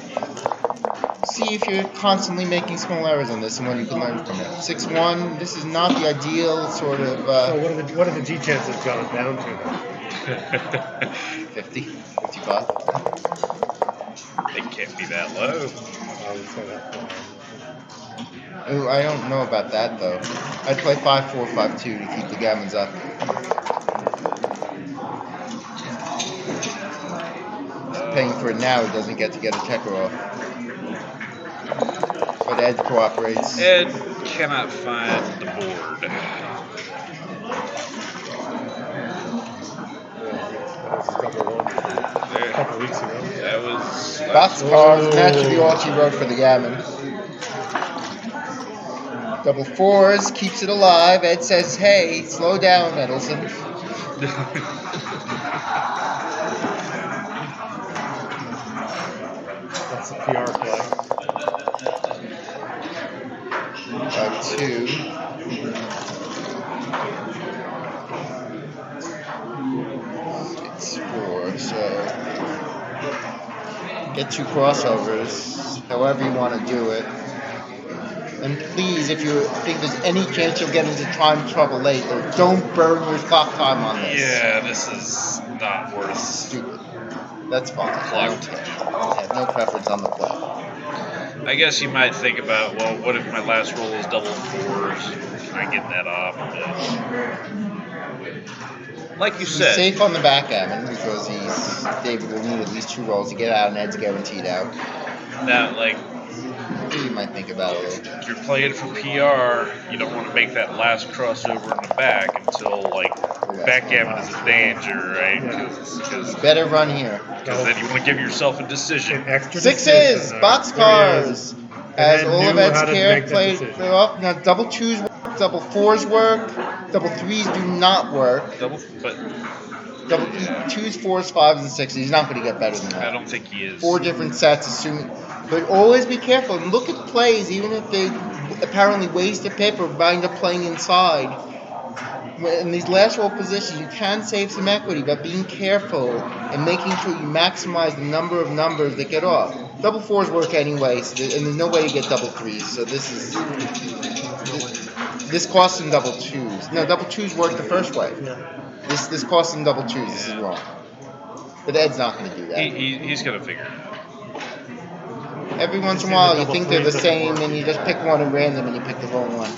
see if you're constantly making small errors on this and what you can learn from it. 6-1, this is not the ideal sort of... So what are the G chances gone down to? 50, 55. It can't be that low. I would say that. Ooh, I don't know about that, though. I'd play 5-4, 5-2 to keep the gammons up. Paying for it now, it doesn't get a checker off. But Ed cooperates. Ed cannot find the board. A couple weeks ago. That was... Boxcars, and that should be all she wrote for the gammon. Double fours, keeps it alive. Ed says, hey, slow down, Edelson. That's the PR play. 2. It's 4, so get 2 crossovers, however you want to do it. And please, if you think there's any chance you'll get into time trouble later, don't burn your clock time on this. Yeah, this is not worth... Stupid. That's fine. Clocked. I have no preference on the play. I guess you might think about, well, what if my last roll is double fours? Can I get that off? But like you He's said... safe on the backgammon because David will need at least 2 rolls to get out, and Ed's guaranteed out. Now, like... You might think about it. If you're playing for PR, you don't want to make that last crossover in the back until, like, backgammon is a danger, right? Because Better run here. then you want to give yourself a decision. Extra 6s, boxcars. As And all knew of Ed's how to care make that played decision. off. Now, double 2s work, double 4s work, double 3s do not work. Double 2s, 4s, 5s, and 6s. He's not going to get better than that. I don't think he is. 4 different sets, assuming. But always be careful and look at plays, even if they apparently waste a pip or wind up playing inside. In these last roll positions, you can save some equity by being careful and making sure you maximize the number of numbers that get off. Double 4s work anyway, so and there's no way to get double 3s. So this costs him double 2s. No, double 2s work the first way. This costs him double 2s. This is wrong. But Ed's not going to do that. He's going to figure it out. Every once in a while, you think they're the same, and you just pick one at random, and you pick the wrong one.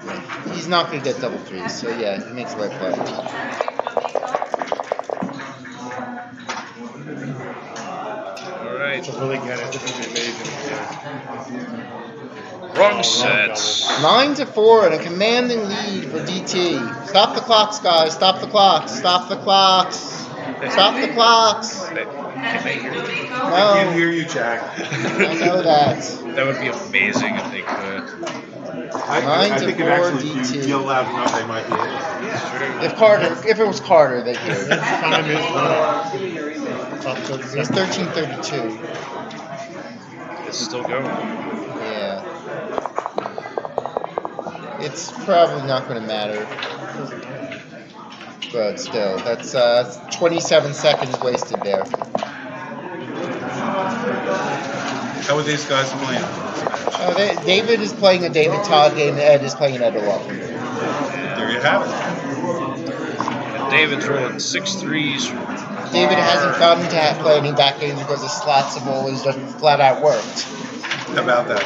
Yeah. He's not going to get double 3s, so yeah, he makes the right play. All right. To really get it, this would be amazing. Wrong set. 9-4 and a commanding lead for DT. Stop the clocks, guys. Stop the clocks. Stop the clocks. Stop the clocks. Can they hear me? I can't No, hear you, Jack. I know that. That would be amazing if they could. I think it 9-4 actually, if DT. you yell loud enough, they might be able to. If it was Carter, they'd hear it. Time is It's 13:32. It's still going. Yeah. It's probably not going to matter. But still, that's 27 seconds wasted there. How are these guys playing? David is playing a David Todd game, and Ed is playing an Ed Walker. There you have it. And David's rolling 6 threes. David hasn't gotten to play any back games because the slots have always just flat out worked. How about that?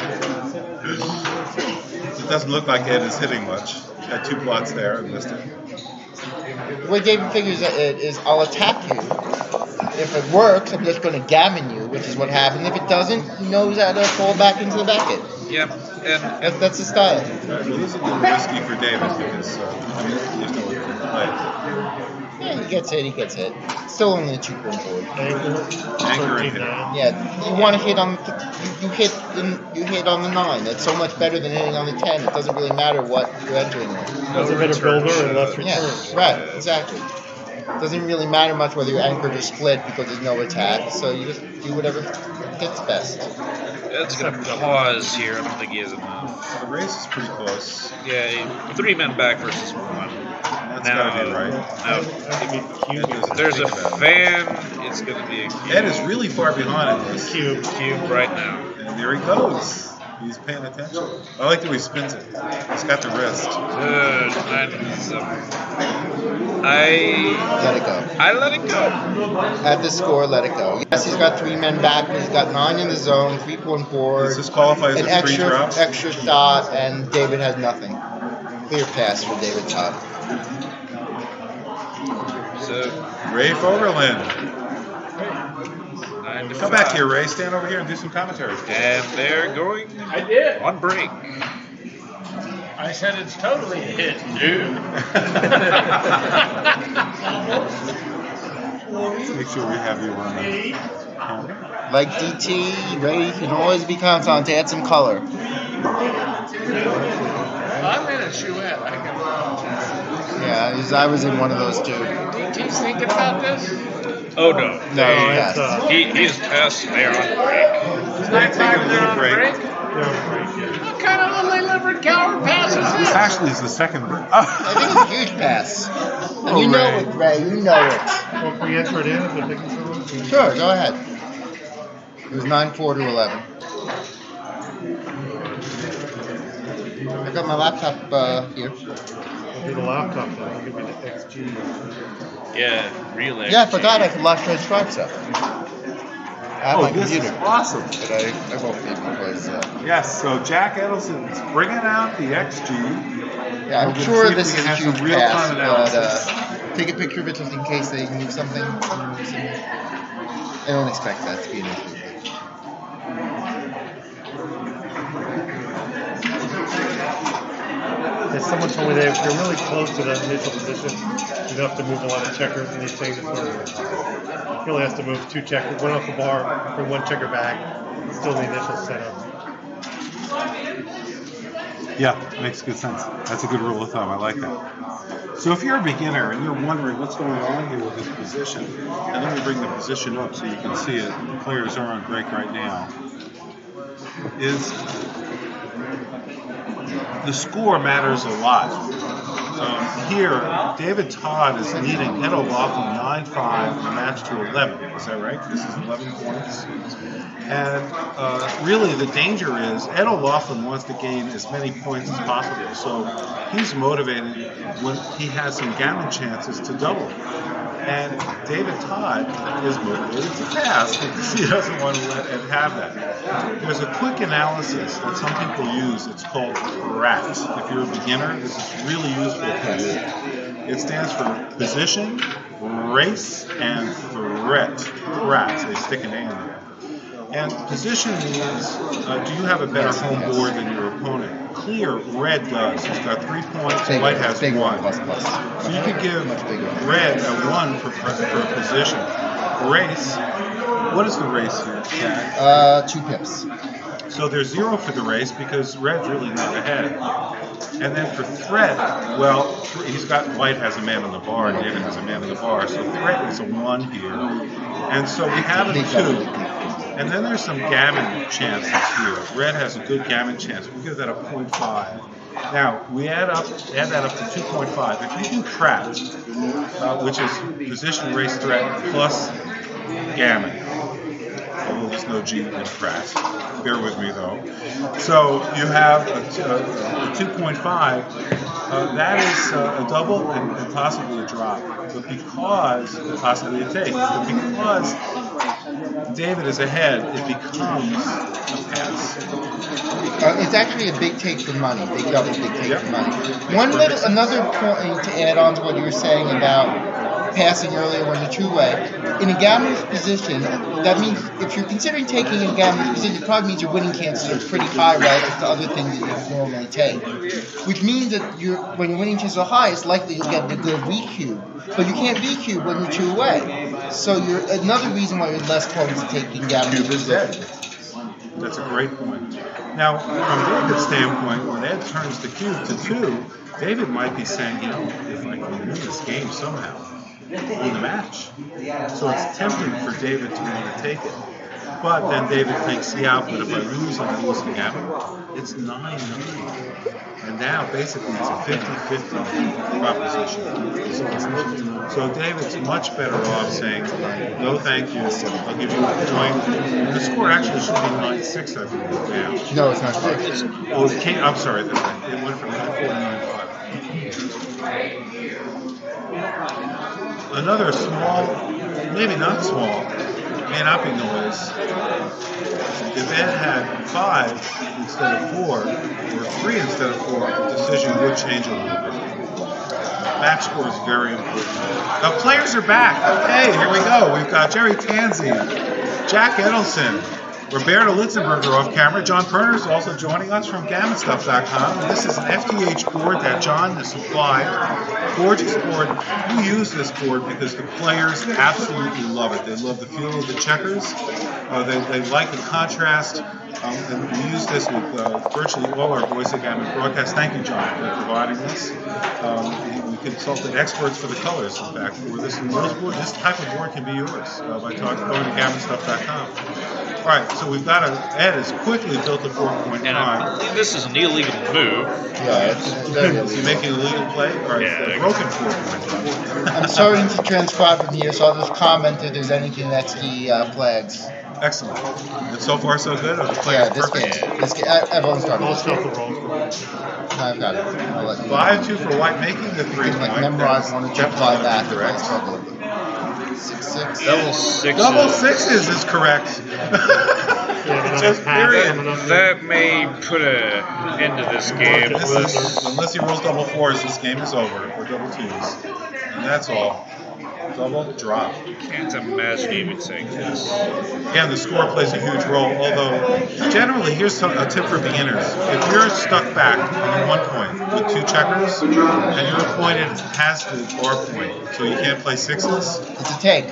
It doesn't look like Ed is hitting much. Got 2 plots there and missed it. The way David figures it is, I'll attack you. If it works, I'm just going to gammon you, which is what happens. If it doesn't, he knows how to fall back into the bucket. Yeah, and That's his style. All right, well, this is a little risky for David because there's no one to play. Yeah, he gets hit. Still only a 2-point board. Anchoring him. Yeah, you want to hit on you hit on the 9. That's so much better than hitting on the 10. It doesn't really matter what you're entering with. Does a better builder and less return. Yeah, right, exactly. It doesn't really matter much whether you're anchored or split because there's no attack. So you just do whatever fits best. Ed's going to pause here. I don't think he has enough. The race is pretty close. Yeah, 3 men back versus 1. That's gotta be right. Now, if there's a fan, it's going to be a cube. Ed is really far behind in this. Cube right now. And there he goes. He's paying attention. I like the way he spins it. He's got the wrist. Good. Let it go. I let it go. At the score, let it go. Yes, he's got 3 men back, but he's got 9 in the zone, 3-point board, Does this qualify as an a free drop? extra shot, and David has nothing. Clear pass for David Todd. So, Ray Fogerland. 9 to Come 5. back here, Ray. Stand over here and do some commentary. And they're going I did. on break. I said it's totally a hit, dude. Make sure we have you on the camera. Like DT, Ray can always be counted on to add some color. I'm in a chouette. I can. Yeah, I was in one of those too. DT's thinking about this. Oh, no. No, He is past. They're on break. He's not taking a little break. What kind of lily livered coward pass is This this? actually is the second break. I think it's a huge pass. And you know it, Ray. You know it. Well, can we enter it in if they're taking so long? Sure, go ahead. It was 9-4 to 11. I got my laptop here. I'll do the laptop then. I'll give you the XG. Yeah, relay. Yeah, I forgot I could live transcribe stuff. I have my this computer. is awesome. But I won't be because, Yes, so Jack Edelson's bringing out the XG. yeah, I'm We're gonna sure see if this we is can a have some huge real-time pass, analysis. but take a picture of it just in case they move something. I don't expect that to be an issue. As someone told me if you're really close to that initial position, you don't have to move a lot of checkers, and he's saying this he only has to move 2 checkers, 1 off the bar, bring 1 checker back, still the initial setup. Yeah, makes good sense. That's a good rule of thumb. I like that. So if you're a beginner and you're wondering what's going on here with this position, and let me bring the position up so you can see it. The players are on break right now. Is the score matters a lot. Here, David Todd is leading Ed O'Loughlin 9-5 in the match to 11. Is that right? This is 11 points. And really the danger is Ed O'Loughlin wants to gain as many points as possible. So he's motivated when he has some gammon chances to double. And David Todd is motivated to pass because he doesn't want to let Ed have that. There's a quick analysis that some people use. It's called RAT. If you're a beginner, this is really useful for you. It stands for position, race, and threat. RAT. They stick an A in there. And position means, do you have a better home board than your opponent? Clear, red does. He's got 3 points, white has 1. So you could give red a 1 for a position. Race, what is the race here, Chad? 2 pips. So there's 0 for the race because red's really not ahead. And then for threat, well, he's got white has a man on the bar, and David has a man on the bar. So threat is a 1 here. And so we have a 2. And then there's some gammon chances here. Red has a good gammon chance. We'll give that a 0.5. Now, we add that up to 2.5. If you do Pratt, which is position, race, threat, plus gammon, although there's no G in Pratt. Bear with me, though. So you have a 2.5. That is a double and possibly a drop. But because, possibly a take, but because David is ahead, it becomes a pass. It's actually a big take for money. Big double, big take for money. Another point to add on to what you were saying about passing earlier when you're two-way. In a gambler's position, that means if you're considering taking a gambler's position, it probably means your winning chances are pretty high relative to other things that you normally take. Which means that when your winning chances are high, it's likely you'll get a good V-cube. But you can't V-cube when you're two-away. So another reason why you're less prone to taking gambler's position. That's a great point. Now, from David's standpoint, when Ed turns the cube to 2, David might be saying, if I can win this game somehow, win the match. So it's tempting for David to want to take it. But then David thinks, yeah, but if I lose, I'm losing gammon. It's 9-9. And now, basically, it's a 50-50 proposition. So David's much better off saying, no, thank you, I'll give you a point. And the score actually should be 9-6, I believe, now. No, it's not correct. Oh, it came, I'm sorry, that's right. It went from 9-4 to 9-5. Another small, maybe not small, may not be noise. If Ed had 5 instead of 4, or 3 instead of 4, the decision would change a little bit. Match score is very important. Now, players are back. Okay, here we go. We've got Jerry Tanzi, Jack Edelson, Roberto Litzenberger off camera. John Perner is also joining us from GammonStuff.com. And this is an FDH board that John has supplied. Gorgeous board. We use this board because the players absolutely love it. They love the feel of the checkers. They like the contrast. And we use this with virtually all our Voice of Gammon broadcasts. Thank you, John, for providing this. We consulted experts for the colors, in fact, for this. And this type of board can be yours by going to GammonStuff.com. All right, so we've got Ed has quickly built a 4.5. And I believe this is an illegal move. Yeah, it's very Is he making a legal play? Or Yeah. a broken 4.5? I'm starting to transcribe from here, so I'll just comment if there's anything that's the flags. Excellent. And so far, so good? Or the Yeah, player's this perfect? game. This game. Everyone's starting. I'll This shuffle game. rolls. No, I've got it. I'll let you know. 5-2 for white, making the 3 Like point. memorize one and jump fly back. Correct. Struggle. 6-6. Double sixes. Double sixes is correct. Just period. That may put an end to this game. Unless he rolls double 4s, this game is over. Or double 2s. And that's all. Double drop. Can't imagine even saying this. Again, the score plays a huge role, although generally, here's a tip for beginners. If you're stuck back on 1 point with 2 checkers, and your opponent has the bar point, so you can't play 6s, It's a take.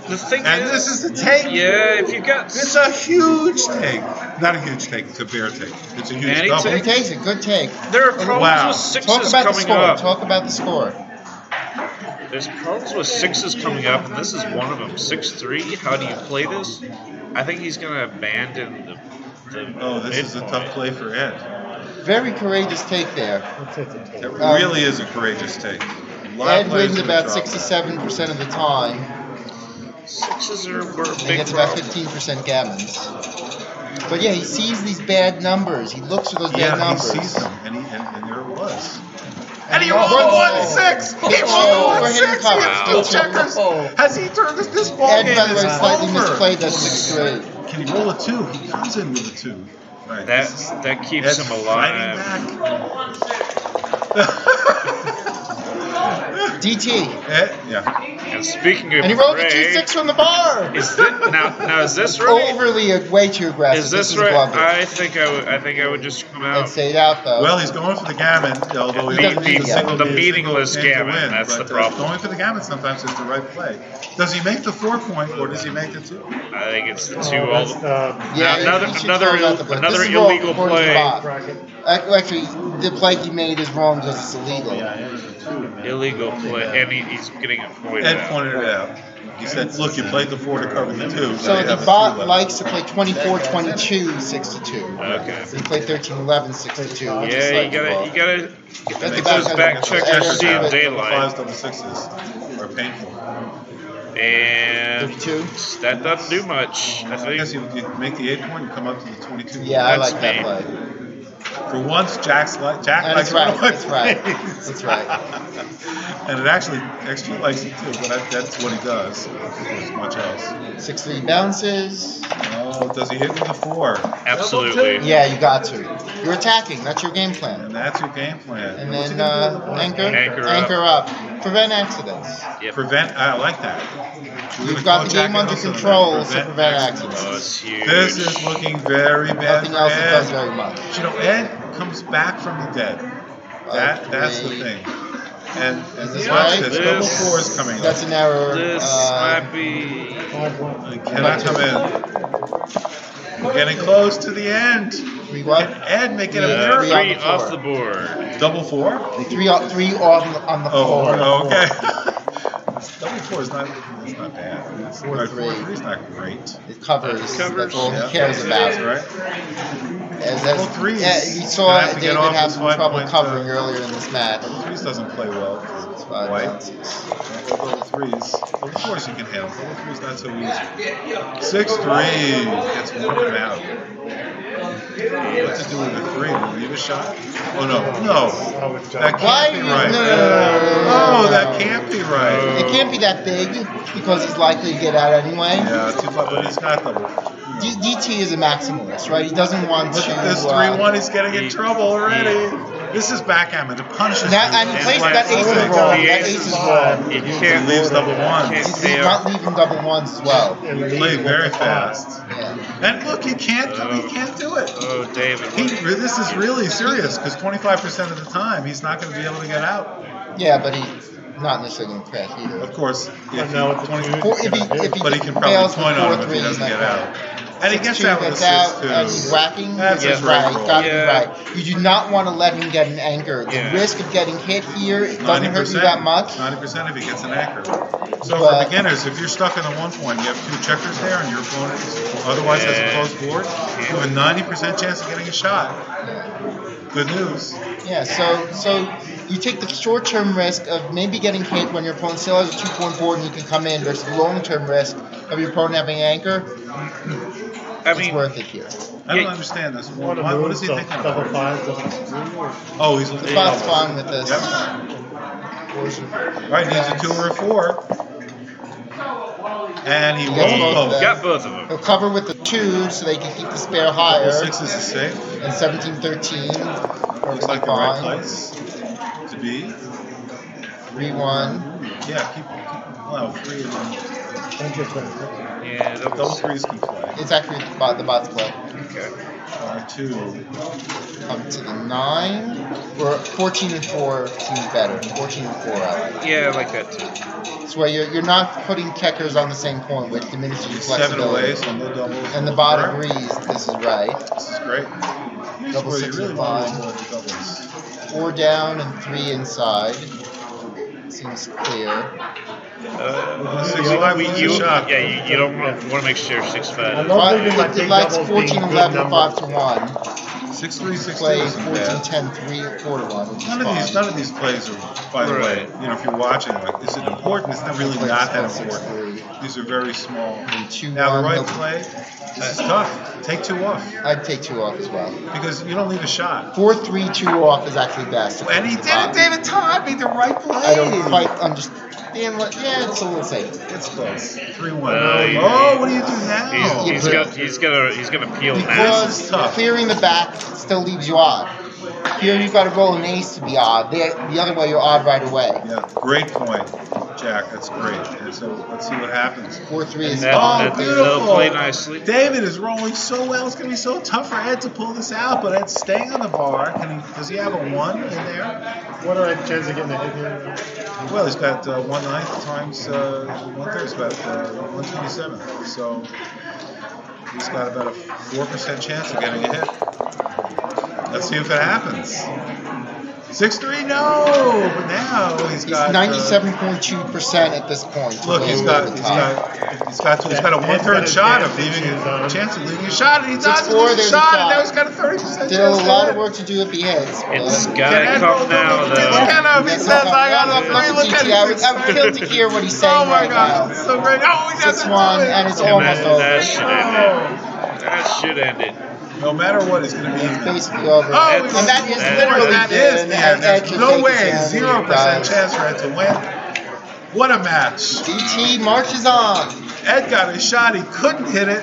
The thing and this is a take. Yeah, if you got It's a huge take. Not a huge take, it's a bear take. It's a huge Any double. He takes it. Good take. there are problems Wow. with Talk sixes about the coming score. up. Talk about the score. There's problems with sixes coming up, and this is one of them. 6-3. How do you play this? I think he's going to abandon the Oh, this is a tough play for Ed. Very courageous take there. It really is a courageous take. A lot of Ed players wins would about drop 6 to that. 7% of the time. Sixes are a And he big gets about problem. 15% gammons. But yeah, he sees these bad numbers. He looks for those bad Yeah, numbers. he sees them, and there it was. And he Oh, rolled oh, 1-6. He oh, rolled we're hitting 1-6 top. against Wow. two checkers. Has he turned this ball Ed, game? by the way, Is slightly over. misplayed that 6-3. Can he roll a 2? He comes in with a 2. Right. That keeps Ed's him alive. fighting back. DT. Ed, yeah. And speaking of And he rolled a Ray, 2-6 from the bar. is this, now is this right? Overly, way too aggressive. Is this is right? blunder. I think I would just come And out. stayed out though. Well, he's going for the gammon, although he Beat- needs a beat- single the game, meaningless single game to gammon, win, that's but, the problem. Going for the gammon sometimes is the right play. Does he make the 4 point or does he make the 2? I think it's the Oh, two. that's, yeah, another he should another close out the play. another This is wrong illegal according to play. Bob. bracket. Actually, the play he made is wrong because it's illegal. Illegal play, and he's getting it pointed Ed out. pointed it out. He said, look, you played the 4 to cover the 2. So now you the have a bot 3 left." likes to play 24-22, 6-2. Okay. So he played 13-11, 6-2. Yeah, you gotta Make those those back checkers edges see in out. daylight. 5s, double 6s are painful. And 32. that doesn't do much. I I guess think you make the 8 point and come up to the 22. Yeah, I That's like that me. play. For once, Jack And likes it's one right. of my It's right. plays. It's right. And it actually likes it too, but that's what he does. There's much else. 6-3 bounces. Oh, does he hit with a 4? absolutely. Yeah, you got to. You're attacking. That's your game plan. And that's your game plan. And What's he then gonna do with the one? Anchor up. up. Prevent accidents. Yep. Prevent. I like that. We're You've gonna got call the Jack game under Nicholson on control that. to prevent accidents. Oh, it's huge. This is looking very bad Nothing for else it does Ed. very much. You know, Ed comes back from the dead. That's the thing. And Is this watch right? this. Double This- 4 is coming That's up. an error. This might be. It cannot come in. We're getting close to the end. 3 what? Can Ed make it a Yeah. miracle? 3 on the off floor. the board. Double 4? 3 on the floor. Oh, okay. Double 4 is not bad. It's, 4-3 is not great. It covers. Covers, That's all yeah. he cares about. That's right. Double threes. You saw Gonna have to get David off have his some trouble 5 point, covering earlier in this match. Double 3s doesn't play well for It's 5 White. bounces. Double 3s. Double 4s you can handle. Double 3s not so easy. 6-3 gets one out. What to do with the 3? Leave a shot? Oh no. That Why? can't be right. No. Oh, that can't be right. It can't be that big because he's likely to get out anyway. Yeah, too far, but he's got double. DT is a maximalist, right? He doesn't want Look to. at this 3-1. He's getting in trouble already. This is backgammon. It punishes you. And he plays that ace is Six. wrong. The That ace ace is is wrong. You He can't leaves double ones. He's not leaving double ones as well. He played very fast. Yeah. And look, he can't do it. Oh, David. This is really serious because 25% of the time he's not going to be able to get out. Yeah, but he's not necessarily going to crash either. Of course, if now he, with the 20, twos, Or if he but he can probably fails point with on him if 4-3, he doesn't he get might out. And he gets 6-2 out with gets assists out too. and he's whacking. That's This his is right. role. Gotta be Yeah. right. You do not want to let him get an anchor. The risk of getting hit here it doesn't hurt you that much. 90% if he gets an anchor. So But- for beginners, if you're stuck in the 1 point, you have 2 checkers there, and your opponent otherwise has a closed board, you have a 90% chance of getting a shot. Good news. Yeah, so you take the short-term risk of maybe getting hit when your opponent still has a 2-point board and you can come in versus the long-term risk of your opponent having an anchor. It's worth it here. I don't understand this. What is he thinking Double about? 5, double 3, Oh, he's The spot's fine with this. Yep. All right, needs a 2 or a 4. And he He gets rolls both both. of them. Got both of them. He'll cover with the 2 so they can keep the spare higher. 6 is a safe. And 17-13. Looks like the right place to be. 3-1. Yeah, keep allow 3 of them. Yeah, Double 3s can play. It's actually the bot's play. Okay. R2. Up to the 9. Or 14-4 seems better. 14-4 I like. Yeah, I like that too. This way you're not putting checkers on the same point, which diminishes your 7 away, flexibility. so no doubles. And the no bot third. agrees this is right. This is great. Here's Double where 6 you really and want 5. to avoid the doubles. 4 down and 3 inside. Seems clear. 6-5 wins the shot. Yeah, you don't want to make sure 6-5. It likes 14-11, 5-1. 6-3, 6-2 Play isn't bad. 14-10, 3-4-1, which is None of these plays are, by the way, if you're watching, like, is it important? It's not really not that important. These are very small. Now, the right play, this is tough. Take 2 off. I'd take 2 off as well. Because you don't leave a shot. 4-3, 2 off is actually best. And he did it. David Todd made the right play. I don't quite understand. Yeah, it's a little safe. It's close. 3-1. Oh, what do you do now? He's gonna peel now. Because tough. clearing the back still leaves you odd. Here you've got to roll an ace to be odd. The other way you're odd right away. Yeah, great point, Jack. That's great. And so let's see what happens. 4-3 is That- beautiful. they'll play nicely. David is rolling so well. It's going to be so tough for Ed to pull this out, but Ed's staying on the bar. Does he have a 1 in there? What are the chances of getting a hit here? Well, he's got 1/9 times 1/3. He's got 127. So he's got about a 4% chance of getting a hit. Let's see if it happens. 6-3, no! But now he's got 97.2% at this point. look, he's got a 1/3 shot of leaving a chance of leaving a shot, and he does 6-4, lose a there's a shot, and shot. now he's got a 30% Still chance. a lot of work to do if he hits. It's but- gotta come now, Look though. at him. He says, I got a 3. Look at I him. would kill to hear what he's saying Oh my right God, now. it's so great. Oh, he doesn't 6-1, do it. and it's And almost that over. should end it. That should end it. No matter what, it's going to be It's even. basically over. Oh, and that is that- literally that the is the end. Ed There's should no take way. his hand, 0% he does. chance for Ed to win. What a match. DT marches on. Ed got a shot. He couldn't hit it.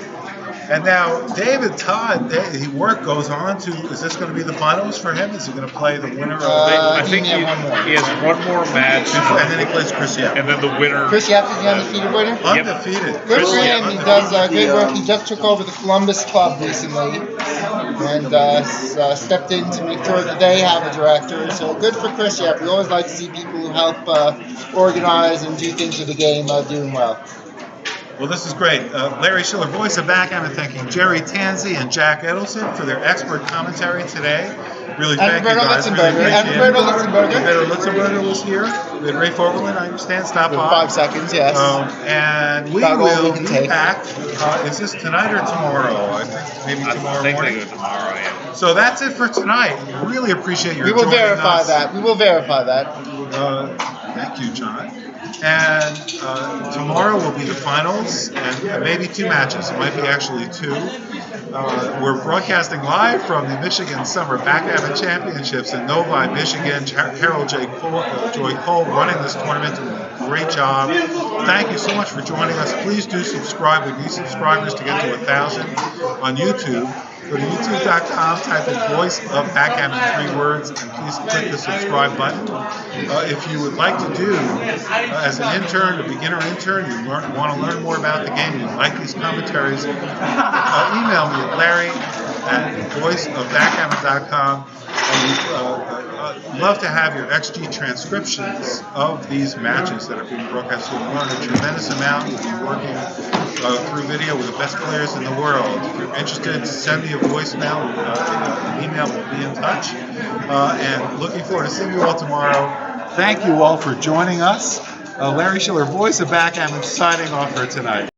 And now David Todd, work goes on to, is this going to be the finals for him? Is he going to play the winner of I he think may have one more. he has one more match, and then he plays Chris Yap. and then the winner. Chris Yap is the undefeated winner. Undefeated. Good for Chris him. He does great work. He just took over the Columbus Club recently and stepped in to make sure that they have a director. So good for Chris Yap. We always like to see people who help organize and do things for the game doing well. Well, this is great. Larry Shiller, voice of Backgammon, thanking Jerry Tanzi and Jack Edelson for their expert commentary today. Really, thank you Roberto guys. Litzenberger. Really And appreciate Roberto it. Litzenberger. Roberto Litzenberger was here. We had Ray Fogelman, I understand, stop With by. 5 seconds, yes. And we About all we will can be take. back. Is this tonight or tomorrow? I think maybe tomorrow I think morning. they go tomorrow, yeah. So that's it for tonight. Really appreciate your We will joining verify us. that. We will verify that. Thank you, John. And tomorrow will be the finals, and maybe 2 matches. It might be actually 2. We're broadcasting live from the Michigan Summer Backgammon Championships in Novi, Michigan. Carol Joy Cole running this tournament, doing a great job. Thank you so much for joining us. Please do subscribe. We need subscribers to get to 1,000 on YouTube. Go to youtube.com, type in voice of Backgammon, 3 words, and please click the subscribe button. If you would like to do, as an intern, a beginner intern, you want to learn more about the game, you like these commentaries, email me at larry@voiceofbackgammon.com. Love to have your XG transcriptions of these matches that are being broadcast. You'll learn a tremendous amount. We'll be working through video with the best players in the world. If you're interested, send me a voicemail, an email, we'll be in touch. And looking forward to seeing you all tomorrow. Thank you all for joining us. Larry Shiller, voice of Backgammon, signing off for tonight.